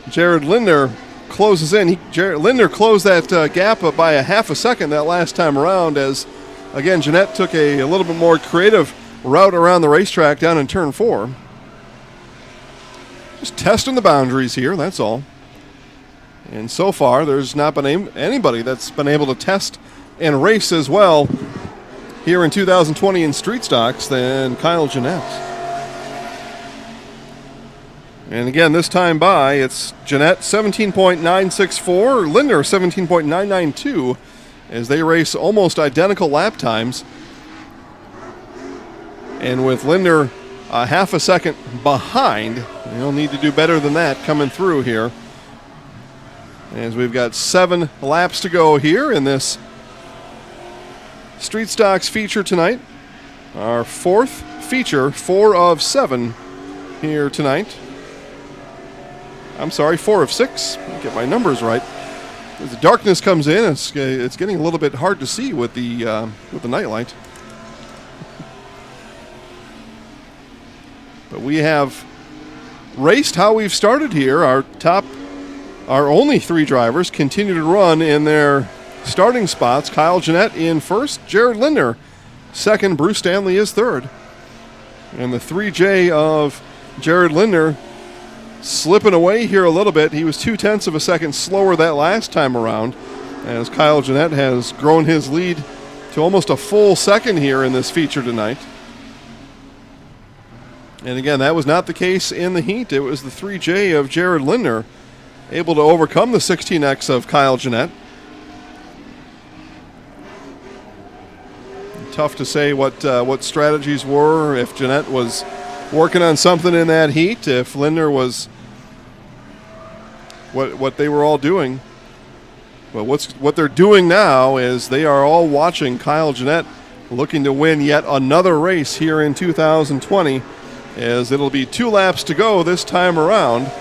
Jared Lindner closes in. Jared Lindner closed that gap up by a half a second that last time around, as, again, Jeanette took a little bit more creative route around the racetrack down in turn 4. Just testing the boundaries here, that's all. And so far, there's not been anybody that's been able to test and race as well here in 2020 in street stocks than Kyle Jeanette. And again, this time by, it's Jeanette 17.964, Lindner 17.992, as they race almost identical lap times. And with Lindner a half a second behind, you'll need to do better than that coming through here. As we've got 7 laps to go here in this Street Stocks feature tonight. Our 4th feature, 4 of 7 here tonight. I'm sorry, 4 of 6. Get my numbers right. As the darkness comes in, it's getting a little bit hard to see with the nightlight. But we have raced how we've started here. Our only 3 drivers continue to run in their starting spots. Kyle Jeanette in first, Jared Lindner second, Bruce Stanley is third. And the 3J of Jared Lindner slipping away here a little bit. He was 0.2 of a second slower that last time around, as Kyle Jeanette has grown his lead to almost a full second here in this feature tonight. And again, that was not the case in the heat. It was the 3J of Jared Lindner able to overcome the 16X of Kyle Jeanette. Tough to say what strategies were, if Jeanette was working on something in that heat, if Lindner was what they were all doing. But what they're doing now is they are all watching Kyle Jeanette looking to win yet another race here in 2020, as it'll be 2 laps to go this time around.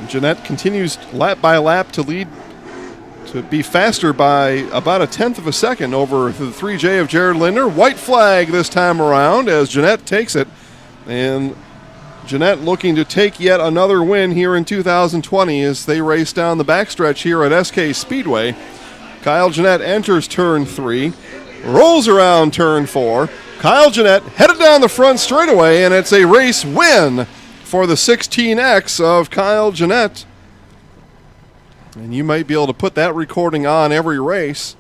Jeanette continues lap by lap to lead, to be faster by about 1/10 of a second over the 3J of Jared Lindner. White flag this time around as Jeanette takes it. And Jeanette looking to take yet another win here in 2020 as they race down the backstretch here at SK Speedway. Kyle Jeanette enters turn 3, rolls around turn 4. Kyle Jeanette headed down the front straightaway, and it's a race win for the 16X of Kyle Jeanette. And you might be able to put that recording on every race.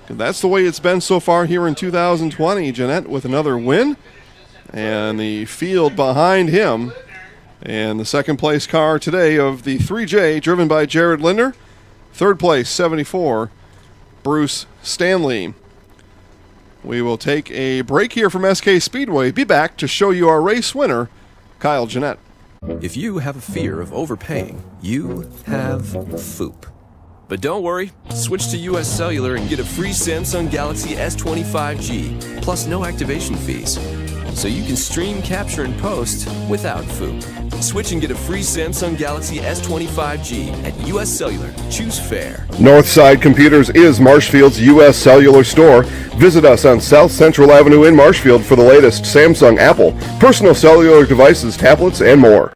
That's the way it's been so far here in 2020. Jeanette with another win, and the field behind him. And the second place car today of the 3J, driven by Jared Lindner. Third place, 74, Bruce Stanley. We will take a break here from SK Speedway. Be back to show you our race winner, Kyle Jeanette. If you have a fear of overpaying, you have FOOP. But don't worry, switch to US Cellular and get a free Samsung Galaxy S25G, plus no activation fees. So you can stream, capture, and post without FOOP. Switch and get a free Samsung Galaxy S25G at US Cellular. Choose fair. Northside Computers is Marshfield's U.S. Cellular store. Visit us on South Central Avenue in Marshfield for the latest Samsung, Apple, personal cellular devices, tablets, and more.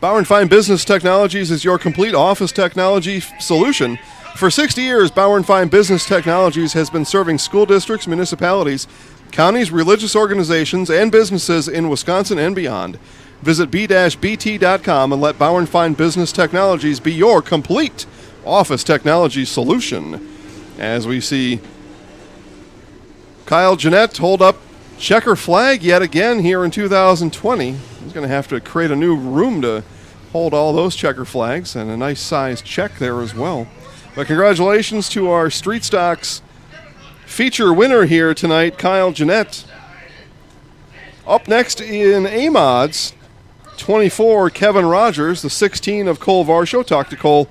Bauer & Fine Business Technologies is your complete office technology solution. For 60 years, Bauer & Fine Business Technologies has been serving school districts, municipalities, counties, religious organizations, and businesses in Wisconsin and beyond. Visit b-bt.com and let Bauer & Fine Business Technologies be your complete office technology solution. as we see Kyle Jeanette hold up checker flag yet again here in 2020. He's going to have to create a new room to hold all those checker flags, and a nice sized check there as well. But congratulations to our Street Stocks feature winner here tonight, Kyle Jeanette. Up next in A-Mods, 24, Kevin Rogers, the 16 of Cole Varsho. Talked to Cole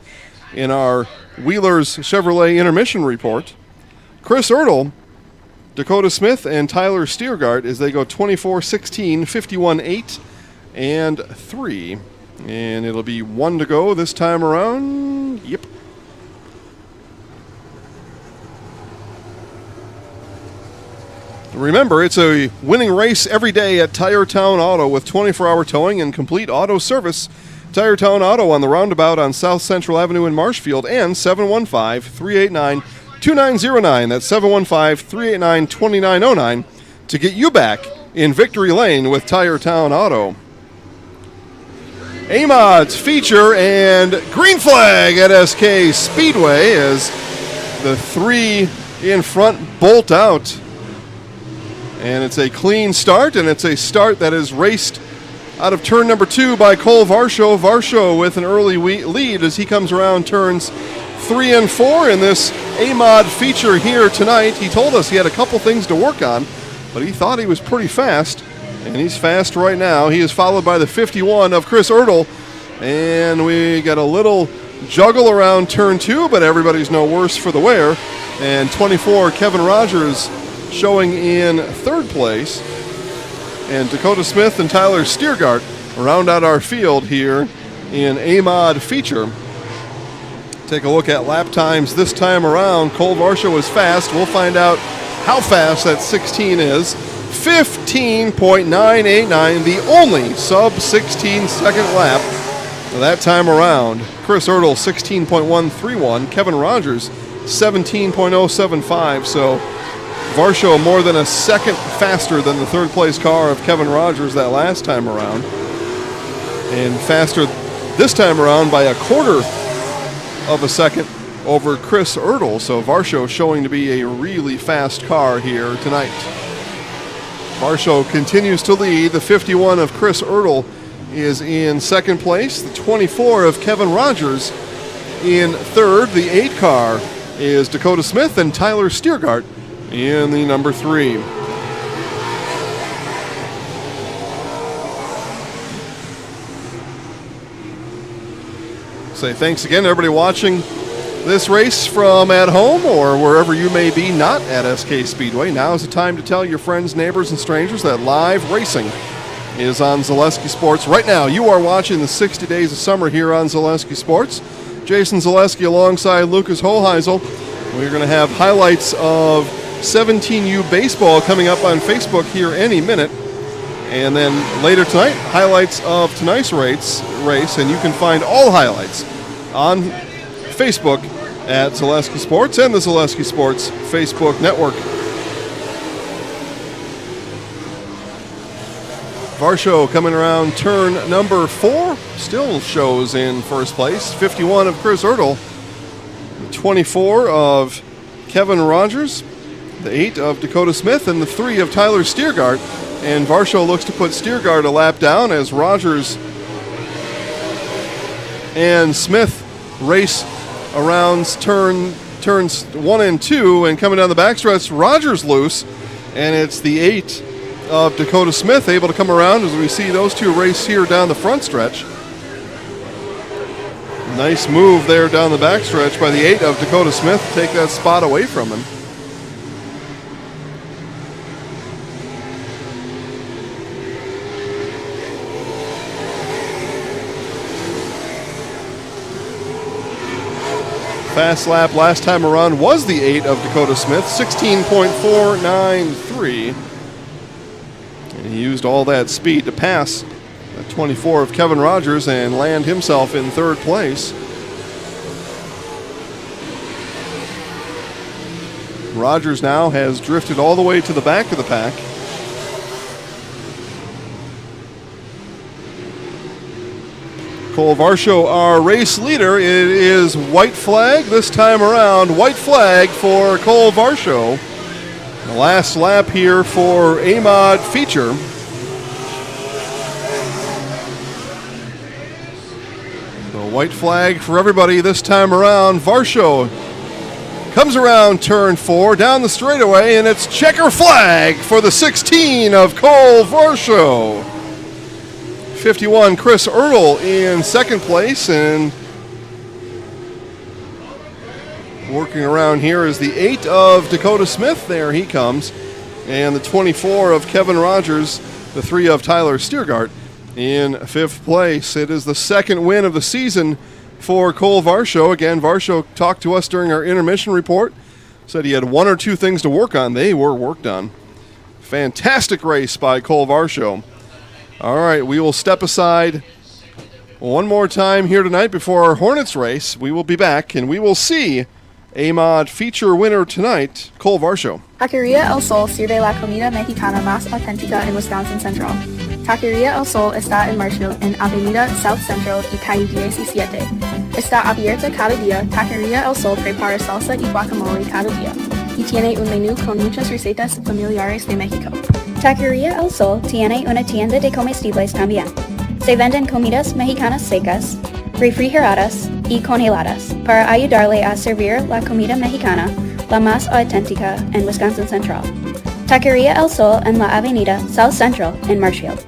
in our Wheelers Chevrolet Intermission report. Chris Ertl, Dakota Smith, and Tyler Stiergart as they go 24, 16, 51, 8, and 3. And it'll be 1 to go this time around. Yep. Remember, it's a winning race every day at Tire Town Auto with 24-hour towing and complete auto service. Tire Town Auto on the roundabout on South Central Avenue in Marshfield, and 715-389-2909. That's 715-389-2909 to get you back in victory lane with Tire Town Auto. A-Mods feature and green flag at SK Speedway as the 3 in front bolt out. And it's a clean start, and it's a start that is raced out of turn number 2 by Cole Varsho. Varsho with an early lead as he comes around turns 3 and 4 in this A-Mod feature here tonight. He told us he had a couple things to work on, but he thought he was pretty fast. And he's fast right now. He is followed by the 51 of Chris Ertl. And we got a little juggle around turn 2, but everybody's no worse for the wear. And 24, Kevin Rogers showing in 3rd place. And Dakota Smith and Tyler Stiergart round out our field here in A-Mod feature. Take a look at lap times this time around. Cole Varsho is fast. We'll find out how fast that 16 is. 15.989, the only sub-16 second lap that time around. Chris Ertl, 16.131. Kevin Rogers, 17.075. So Varsho more than a second faster than the 3rd place car of Kevin Rogers that last time around. And faster this time around by a quarter of a second over Chris Ertl. So Varsho showing to be a really fast car here tonight. Varsho continues to lead. The 51 of Chris Ertl is in 2nd place. The 24 of Kevin Rogers in 3rd. The 8 car is Dakota Smith and Tyler Stiergart in the number 3. Say thanks again to everybody watching this race from at home or wherever you may be not at SK Speedway. Now is the time to tell your friends, neighbors, and strangers that live racing is on Zaleski Sports. Right now, you are watching the 60 Days of Summer here on Zaleski Sports. Jason Zaleski alongside Lucas Hoheisel. We're going to have highlights of 17U baseball coming up on Facebook here any minute. And then later tonight, highlights of tonight's race, and you can find all highlights on Facebook at Zaleski Sports and the Zaleski Sports Facebook network. Varsho coming around turn number 4, still shows in 1st place. 51 of Chris Ertl, the 24 of Kevin Rogers, the 8 of Dakota Smith, and the 3 of Tyler Stiergart. And Varsho looks to put Stiergart a lap down as Rogers and Smith race around turns 1 and 2, and coming down the backstretch, Rogers loose, and it's the 8 of Dakota Smith able to come around as we see those two race here down the front stretch. Nice move there down the backstretch by the 8 of Dakota Smith to take that spot away from him. Fast lap last time around was the 8 of Dakota Smith, 16.493. And he used all that speed to pass the 24 of Kevin Rogers and land himself in 3rd place. Rogers now has drifted all the way to the back of the pack. Cole Varsho, our race leader. It is white flag this time around. White flag for Cole Varsho. The last lap here for Ahmad Feature. The white flag for everybody this time around. Varsho comes around turn 4, down the straightaway, and it's checker flag for the 16 of Cole Varsho. 51, Chris Ertl in second place, and working around here is the 8 of Dakota Smith. There he comes. And the 24 of Kevin Rogers, the 3 of Tyler Stiergart in 5th place. It is the second win of the season for Cole Varsho. Again, Varsho talked to us during our intermission report. Said he had 1 or 2 things to work on. They were worked on. Fantastic race by Cole Varsho. All right, we will step aside one more time here tonight before our Hornets race. We will be back, and we will see Ahmad Feature winner tonight, Cole Varsho. Taqueria El Sol sirve la comida mexicana más auténtica en Wisconsin Central. Taqueria El Sol está en Marshfield, en Avenida South Central y calle 17. Está abierta cada día. Taqueria El Sol prepara salsa y guacamole cada día. Y tiene un menú con muchas recetas familiares de México. Taqueria El Sol tiene una tienda de comestibles también. Se venden comidas mexicanas secas, refrigeradas y congeladas para ayudarle a servir la comida mexicana, la más auténtica en Wisconsin Central. Taqueria El Sol en la Avenida South Central en Marshfield.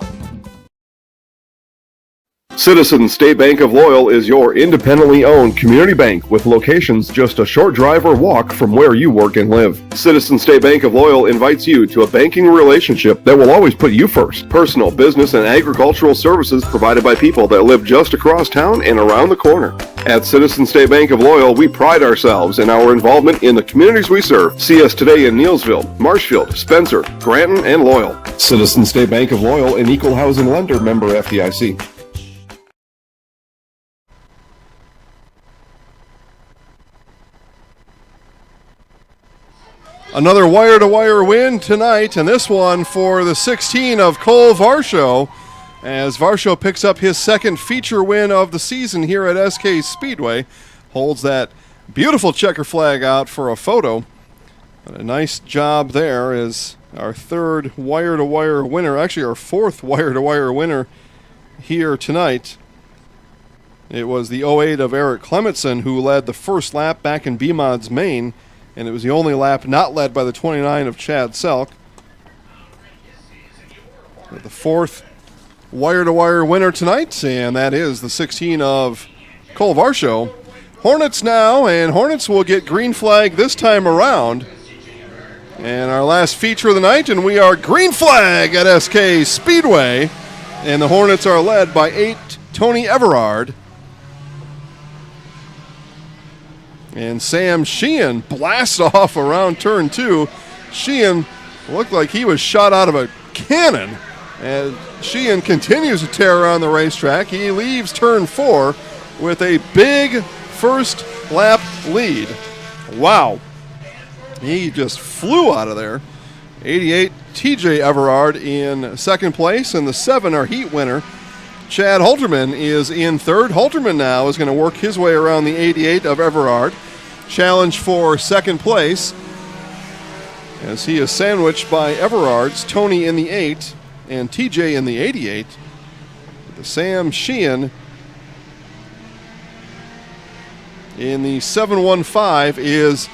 Citizens State Bank of Loyal is your independently owned community bank with locations just a short drive or walk from where you work and live. Citizens State Bank of Loyal invites you to a banking relationship that will always put you first. Personal, business, and agricultural services provided by people that live just across town and around the corner. At Citizens State Bank of Loyal, we pride ourselves in our involvement in the communities we serve. See us today in Neillsville, Marshfield, Spencer, Granton, and Loyal. Citizens State Bank of Loyal, an equal housing lender, member FDIC. Another wire-to-wire win tonight, and this one for the 16 of Cole Varsho, as Varsho picks up his second feature win of the season here at SK Speedway. Holds that beautiful checker flag out for a photo. But a nice job there as our third wire-to-wire winner, actually our fourth wire-to-wire winner here tonight. It was the 08 of Eric Clementson who led the first lap back in BMOD's main, and it was the only lap not led by the 29 of Chad Selk. The fourth wire-to-wire winner tonight, and that is the 16 of Cole Varsho. Hornets now, and Hornets will get green flag this time around. And our last feature of the night, and we are green flag at SK Speedway. And the Hornets are led by 8 Tony Everard. And Sam Sheehan blasts off around turn 2. Sheehan looked like he was shot out of a cannon. And Sheehan continues to tear around the racetrack. He leaves turn 4 with a big first lap lead. Wow. He just flew out of there. 88 TJ Everard in second place, and the 7 our heat winner. Chad Holterman is in third. Holterman now is going to work his way around the 88 of Everard. Challenge for second place as he is sandwiched by Everard's Tony in the 8 and TJ in the 88. The Sam Sheehan in the 715 is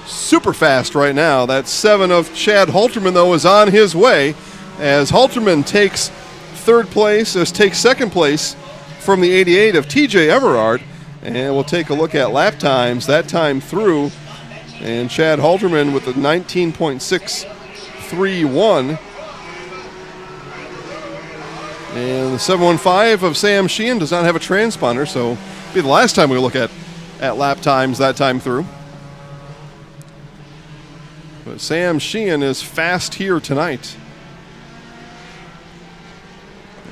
super fast right now. That 7 of Chad Holterman, though, is on his way as Holterman takes second place from the 88 of TJ Everard. And we'll take a look at lap times that time through. And Chad Holterman with the 19.631. And the 715 of Sam Sheehan does not have a transponder, so it'll be the last time we look at lap times that time through. But Sam Sheehan is fast here tonight.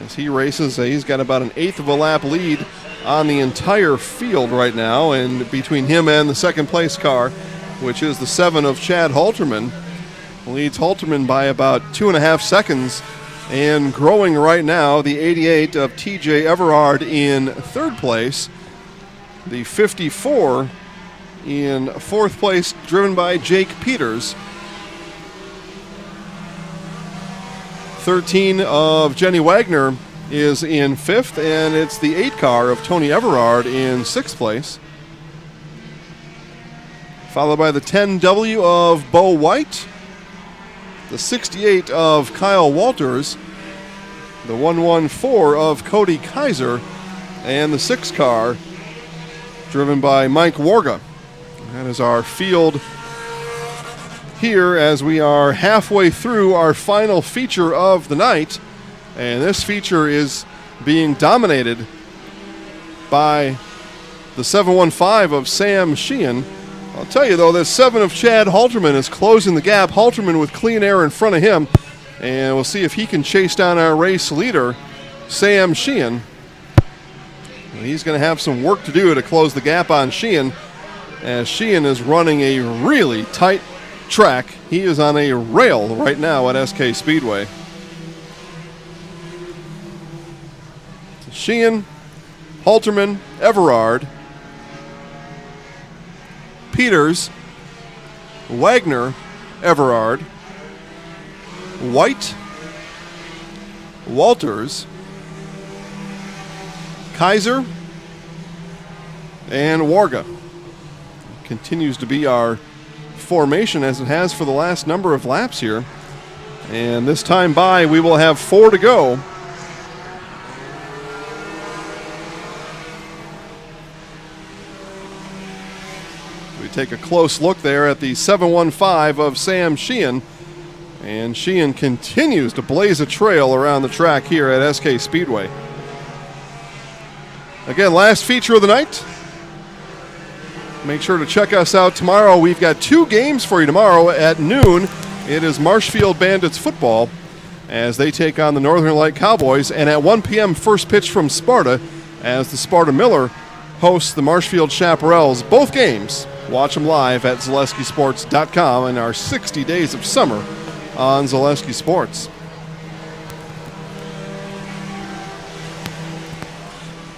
As he races, he's got about an eighth of a lap lead on the entire field right now, and between him and the second place car, which is the 7 of Chad Holterman, leads Holterman by about 2.5 seconds And growing right now, the 88 of TJ Everard in third place. The 54 in fourth place, driven by Jake Peters. 13 of Jenny Wagner is in fifth, and it's the 8 car of Tony Everard in sixth place. Followed by the 10W of Bo White, the 68 of Kyle Walters, the 114 of Cody Kaiser, and the 6 car driven by Mike Warga. That is our field here as we are halfway through our final feature of the night. And this feature is being dominated by the 715 of Sam Sheehan. I'll tell you, though, this 7 of Chad Halterman is closing the gap. Halterman with clean air in front of him. And we'll see if he can chase down our race leader, Sam Sheehan. He's going to have some work to do to close the gap on Sheehan, as Sheehan is running a really tight track. He is on a rail right now at SK Speedway. Sheehan, Halterman, Everard, Peters, Wagner, Everard, White, Walters, Kaiser, and Warga. Continues to be our formation as it has for the last number of laps here. And this time by, we will have 4 to go. We take a close look there at the 715 of Sam Sheehan. And Sheehan continues to blaze a trail around the track here at SK Speedway. Again, last feature of the night. Make sure to check us out tomorrow. We've got 2 games for you tomorrow at noon. It is Marshfield Bandits football as they take on the Northern Light Cowboys. And at 1 p.m., first pitch from Sparta as the Sparta Miller hosts the Marshfield Chaparrals. Both games, watch them live at ZaleskiSports.com in our 60 days of summer on Zaleski Sports.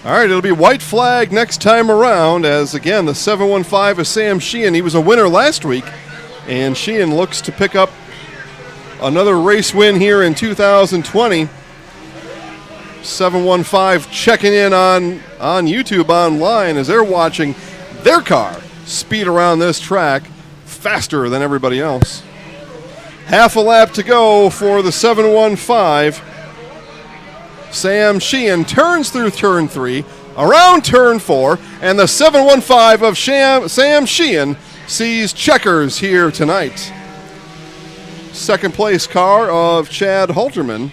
All right, it'll be white flag next time around as, again, the 715 of Sam Sheehan. He was a winner last week, and Sheehan looks to pick up another race win here in 2020. 715 checking in on YouTube online as they're watching their car speed around this track faster than everybody else. Half a lap to go for the 715. Sam Sheehan turns through turn 3, around turn 4, and the 715 of Sam Sheehan sees checkers here tonight. Second place car of Chad Halterman,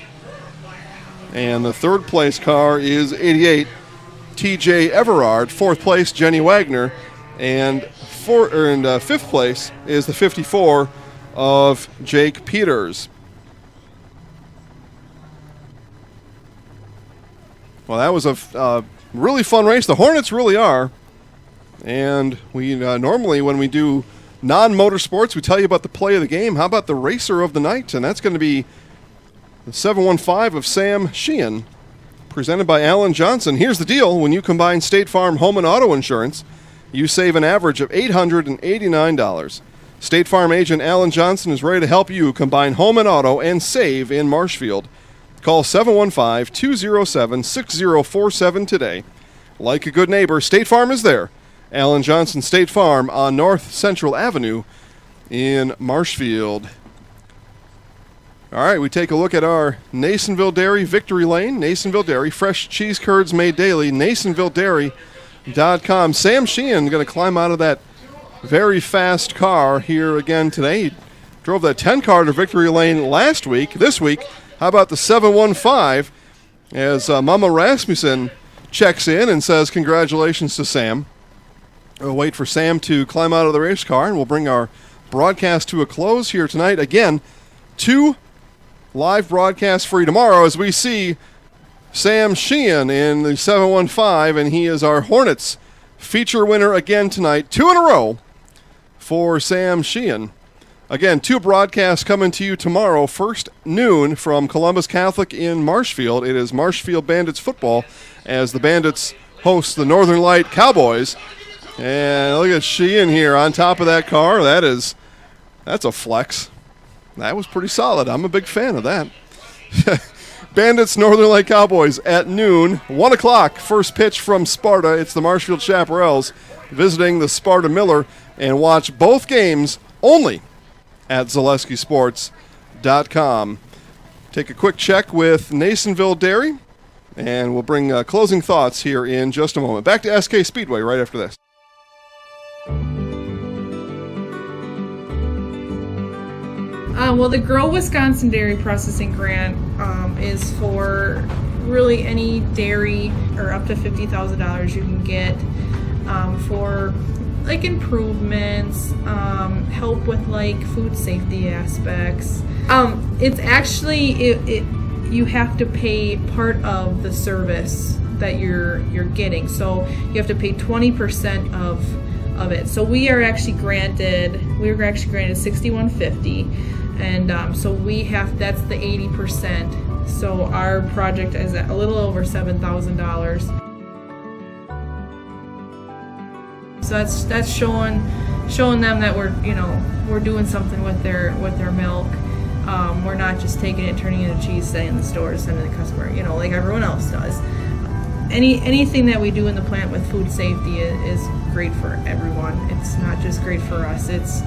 and the third place car is 88 TJ Everard. Fourth place Jenny Wagner, and fifth place is the 54 of Jake Peters. Well, that was a really fun race. The Hornets really are. And we normally, when we do non-motorsports, we tell you about the play of the game. How about the racer of the night? And that's going to be the 715 of Sam Sheehan, presented by Alan Johnson. Here's the deal. When you combine State Farm home and auto insurance, you save an average of $889. State Farm agent Alan Johnson is ready to help you combine home and auto and save in Marshfield. Call 715-207-6047 today. Like a good neighbor, State Farm is there. Alan Johnson State Farm on North Central Avenue in Marshfield. All right, we take a look at our Nasonville Dairy Victory Lane. Nasonville Dairy, fresh cheese curds made daily. NasonvilleDairy.com. Sam Sheehan going to climb out of that very fast car here again today. He drove that 10 car to Victory Lane last week. This week, how about the 715 as Mama Rasmussen checks in and says congratulations to Sam. We'll wait for Sam to climb out of the race car, and we'll bring our broadcast to a close here tonight. Again, 2 live broadcasts for you tomorrow as we see Sam Sheehan in the 715, and he is our Hornets feature winner again tonight. 2 in a row for Sam Sheehan. Again, 2 broadcasts coming to you tomorrow. First, noon from Columbus Catholic in Marshfield. It is Marshfield Bandits football as the Bandits host the Northern Light Cowboys. And look at Sheehan here on top of that car. That's a flex. That was pretty solid. I'm a big fan of that. Bandits, Northern Light Cowboys at noon. 1 o'clock, first pitch from Sparta. It's the Marshfield Chaparrals visiting the Sparta Miller. And watch both games only at ZaleskiSports.com. Take a quick check with Nasonville Dairy, and we'll bring closing thoughts here in just a moment. Back to SK Speedway right after this. Well, the Grow Wisconsin Dairy Processing Grant is for really any dairy, or up to $50,000 you can get for like improvements, help with like food safety aspects. It's actually you have to pay part of the service that you're getting, so you have to pay 20% of it. So we were actually granted $6,150, and so that's the 80%. So our project is at a little over $7,000. So that's showing them that we're doing something with their milk. We're not just taking it and turning it into cheese, sending it in the stores, sending the customer, like everyone else does. Anything that we do in the plant with food safety is great for everyone. It's not just great for us. It's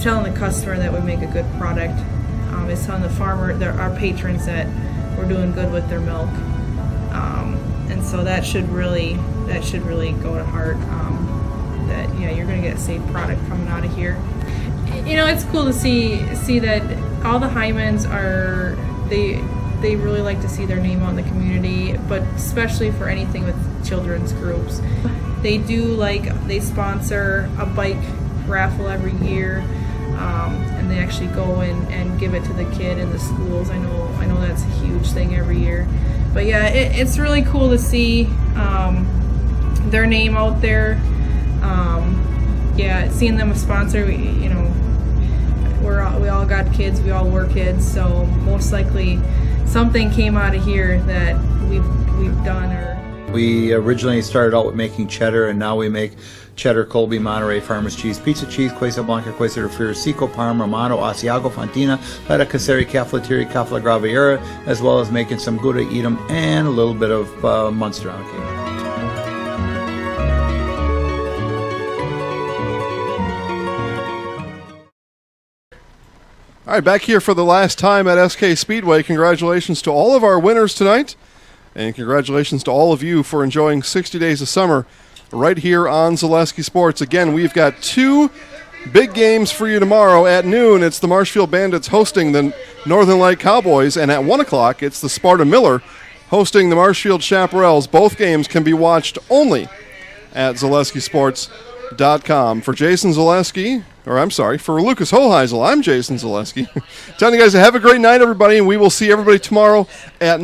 telling the customer that we make a good product. It's telling the farmer, our patrons, that we're doing good with their milk. And so that should really go to heart. That you're going to get a safe product coming out of here. It's cool to see that all the Hymans they really like to see their name out in the community, but especially for anything with children's groups. They sponsor a bike raffle every year, and they actually go and give it to the kid in the schools. I know that's a huge thing every year. But yeah, it's really cool to see their name out there. Seeing them a sponsor, we all got kids, we all were kids, so most likely something came out of here that we've done. We originally started out with making cheddar, and now we make cheddar, Colby, Monterey, Farmers cheese, pizza cheese, Quesa Blanca, Quesa de Friar, Seco, Parma, Romano, Asiago, Fontina, Feta Caseri, Cafetieri, Cafla Graviera, as well as making some Gouda Edam and a little bit of Munster on occasion. All right, back here for the last time at SK Speedway. Congratulations to all of our winners tonight, and congratulations to all of you for enjoying 60 days of summer right here on Zaleski Sports. Again, we've got 2 big games for you tomorrow. At noon, it's the Marshfield Bandits hosting the Northern Light Cowboys, and at 1 o'clock, it's the Sparta Miller hosting the Marshfield Chaparrals. Both games can be watched only at ZaleskiSports.com. For Jason Zaleski, for Lucas Hoheisel, I'm Jason Zaleski. Telling you guys to have a great night, everybody, and we will see everybody tomorrow at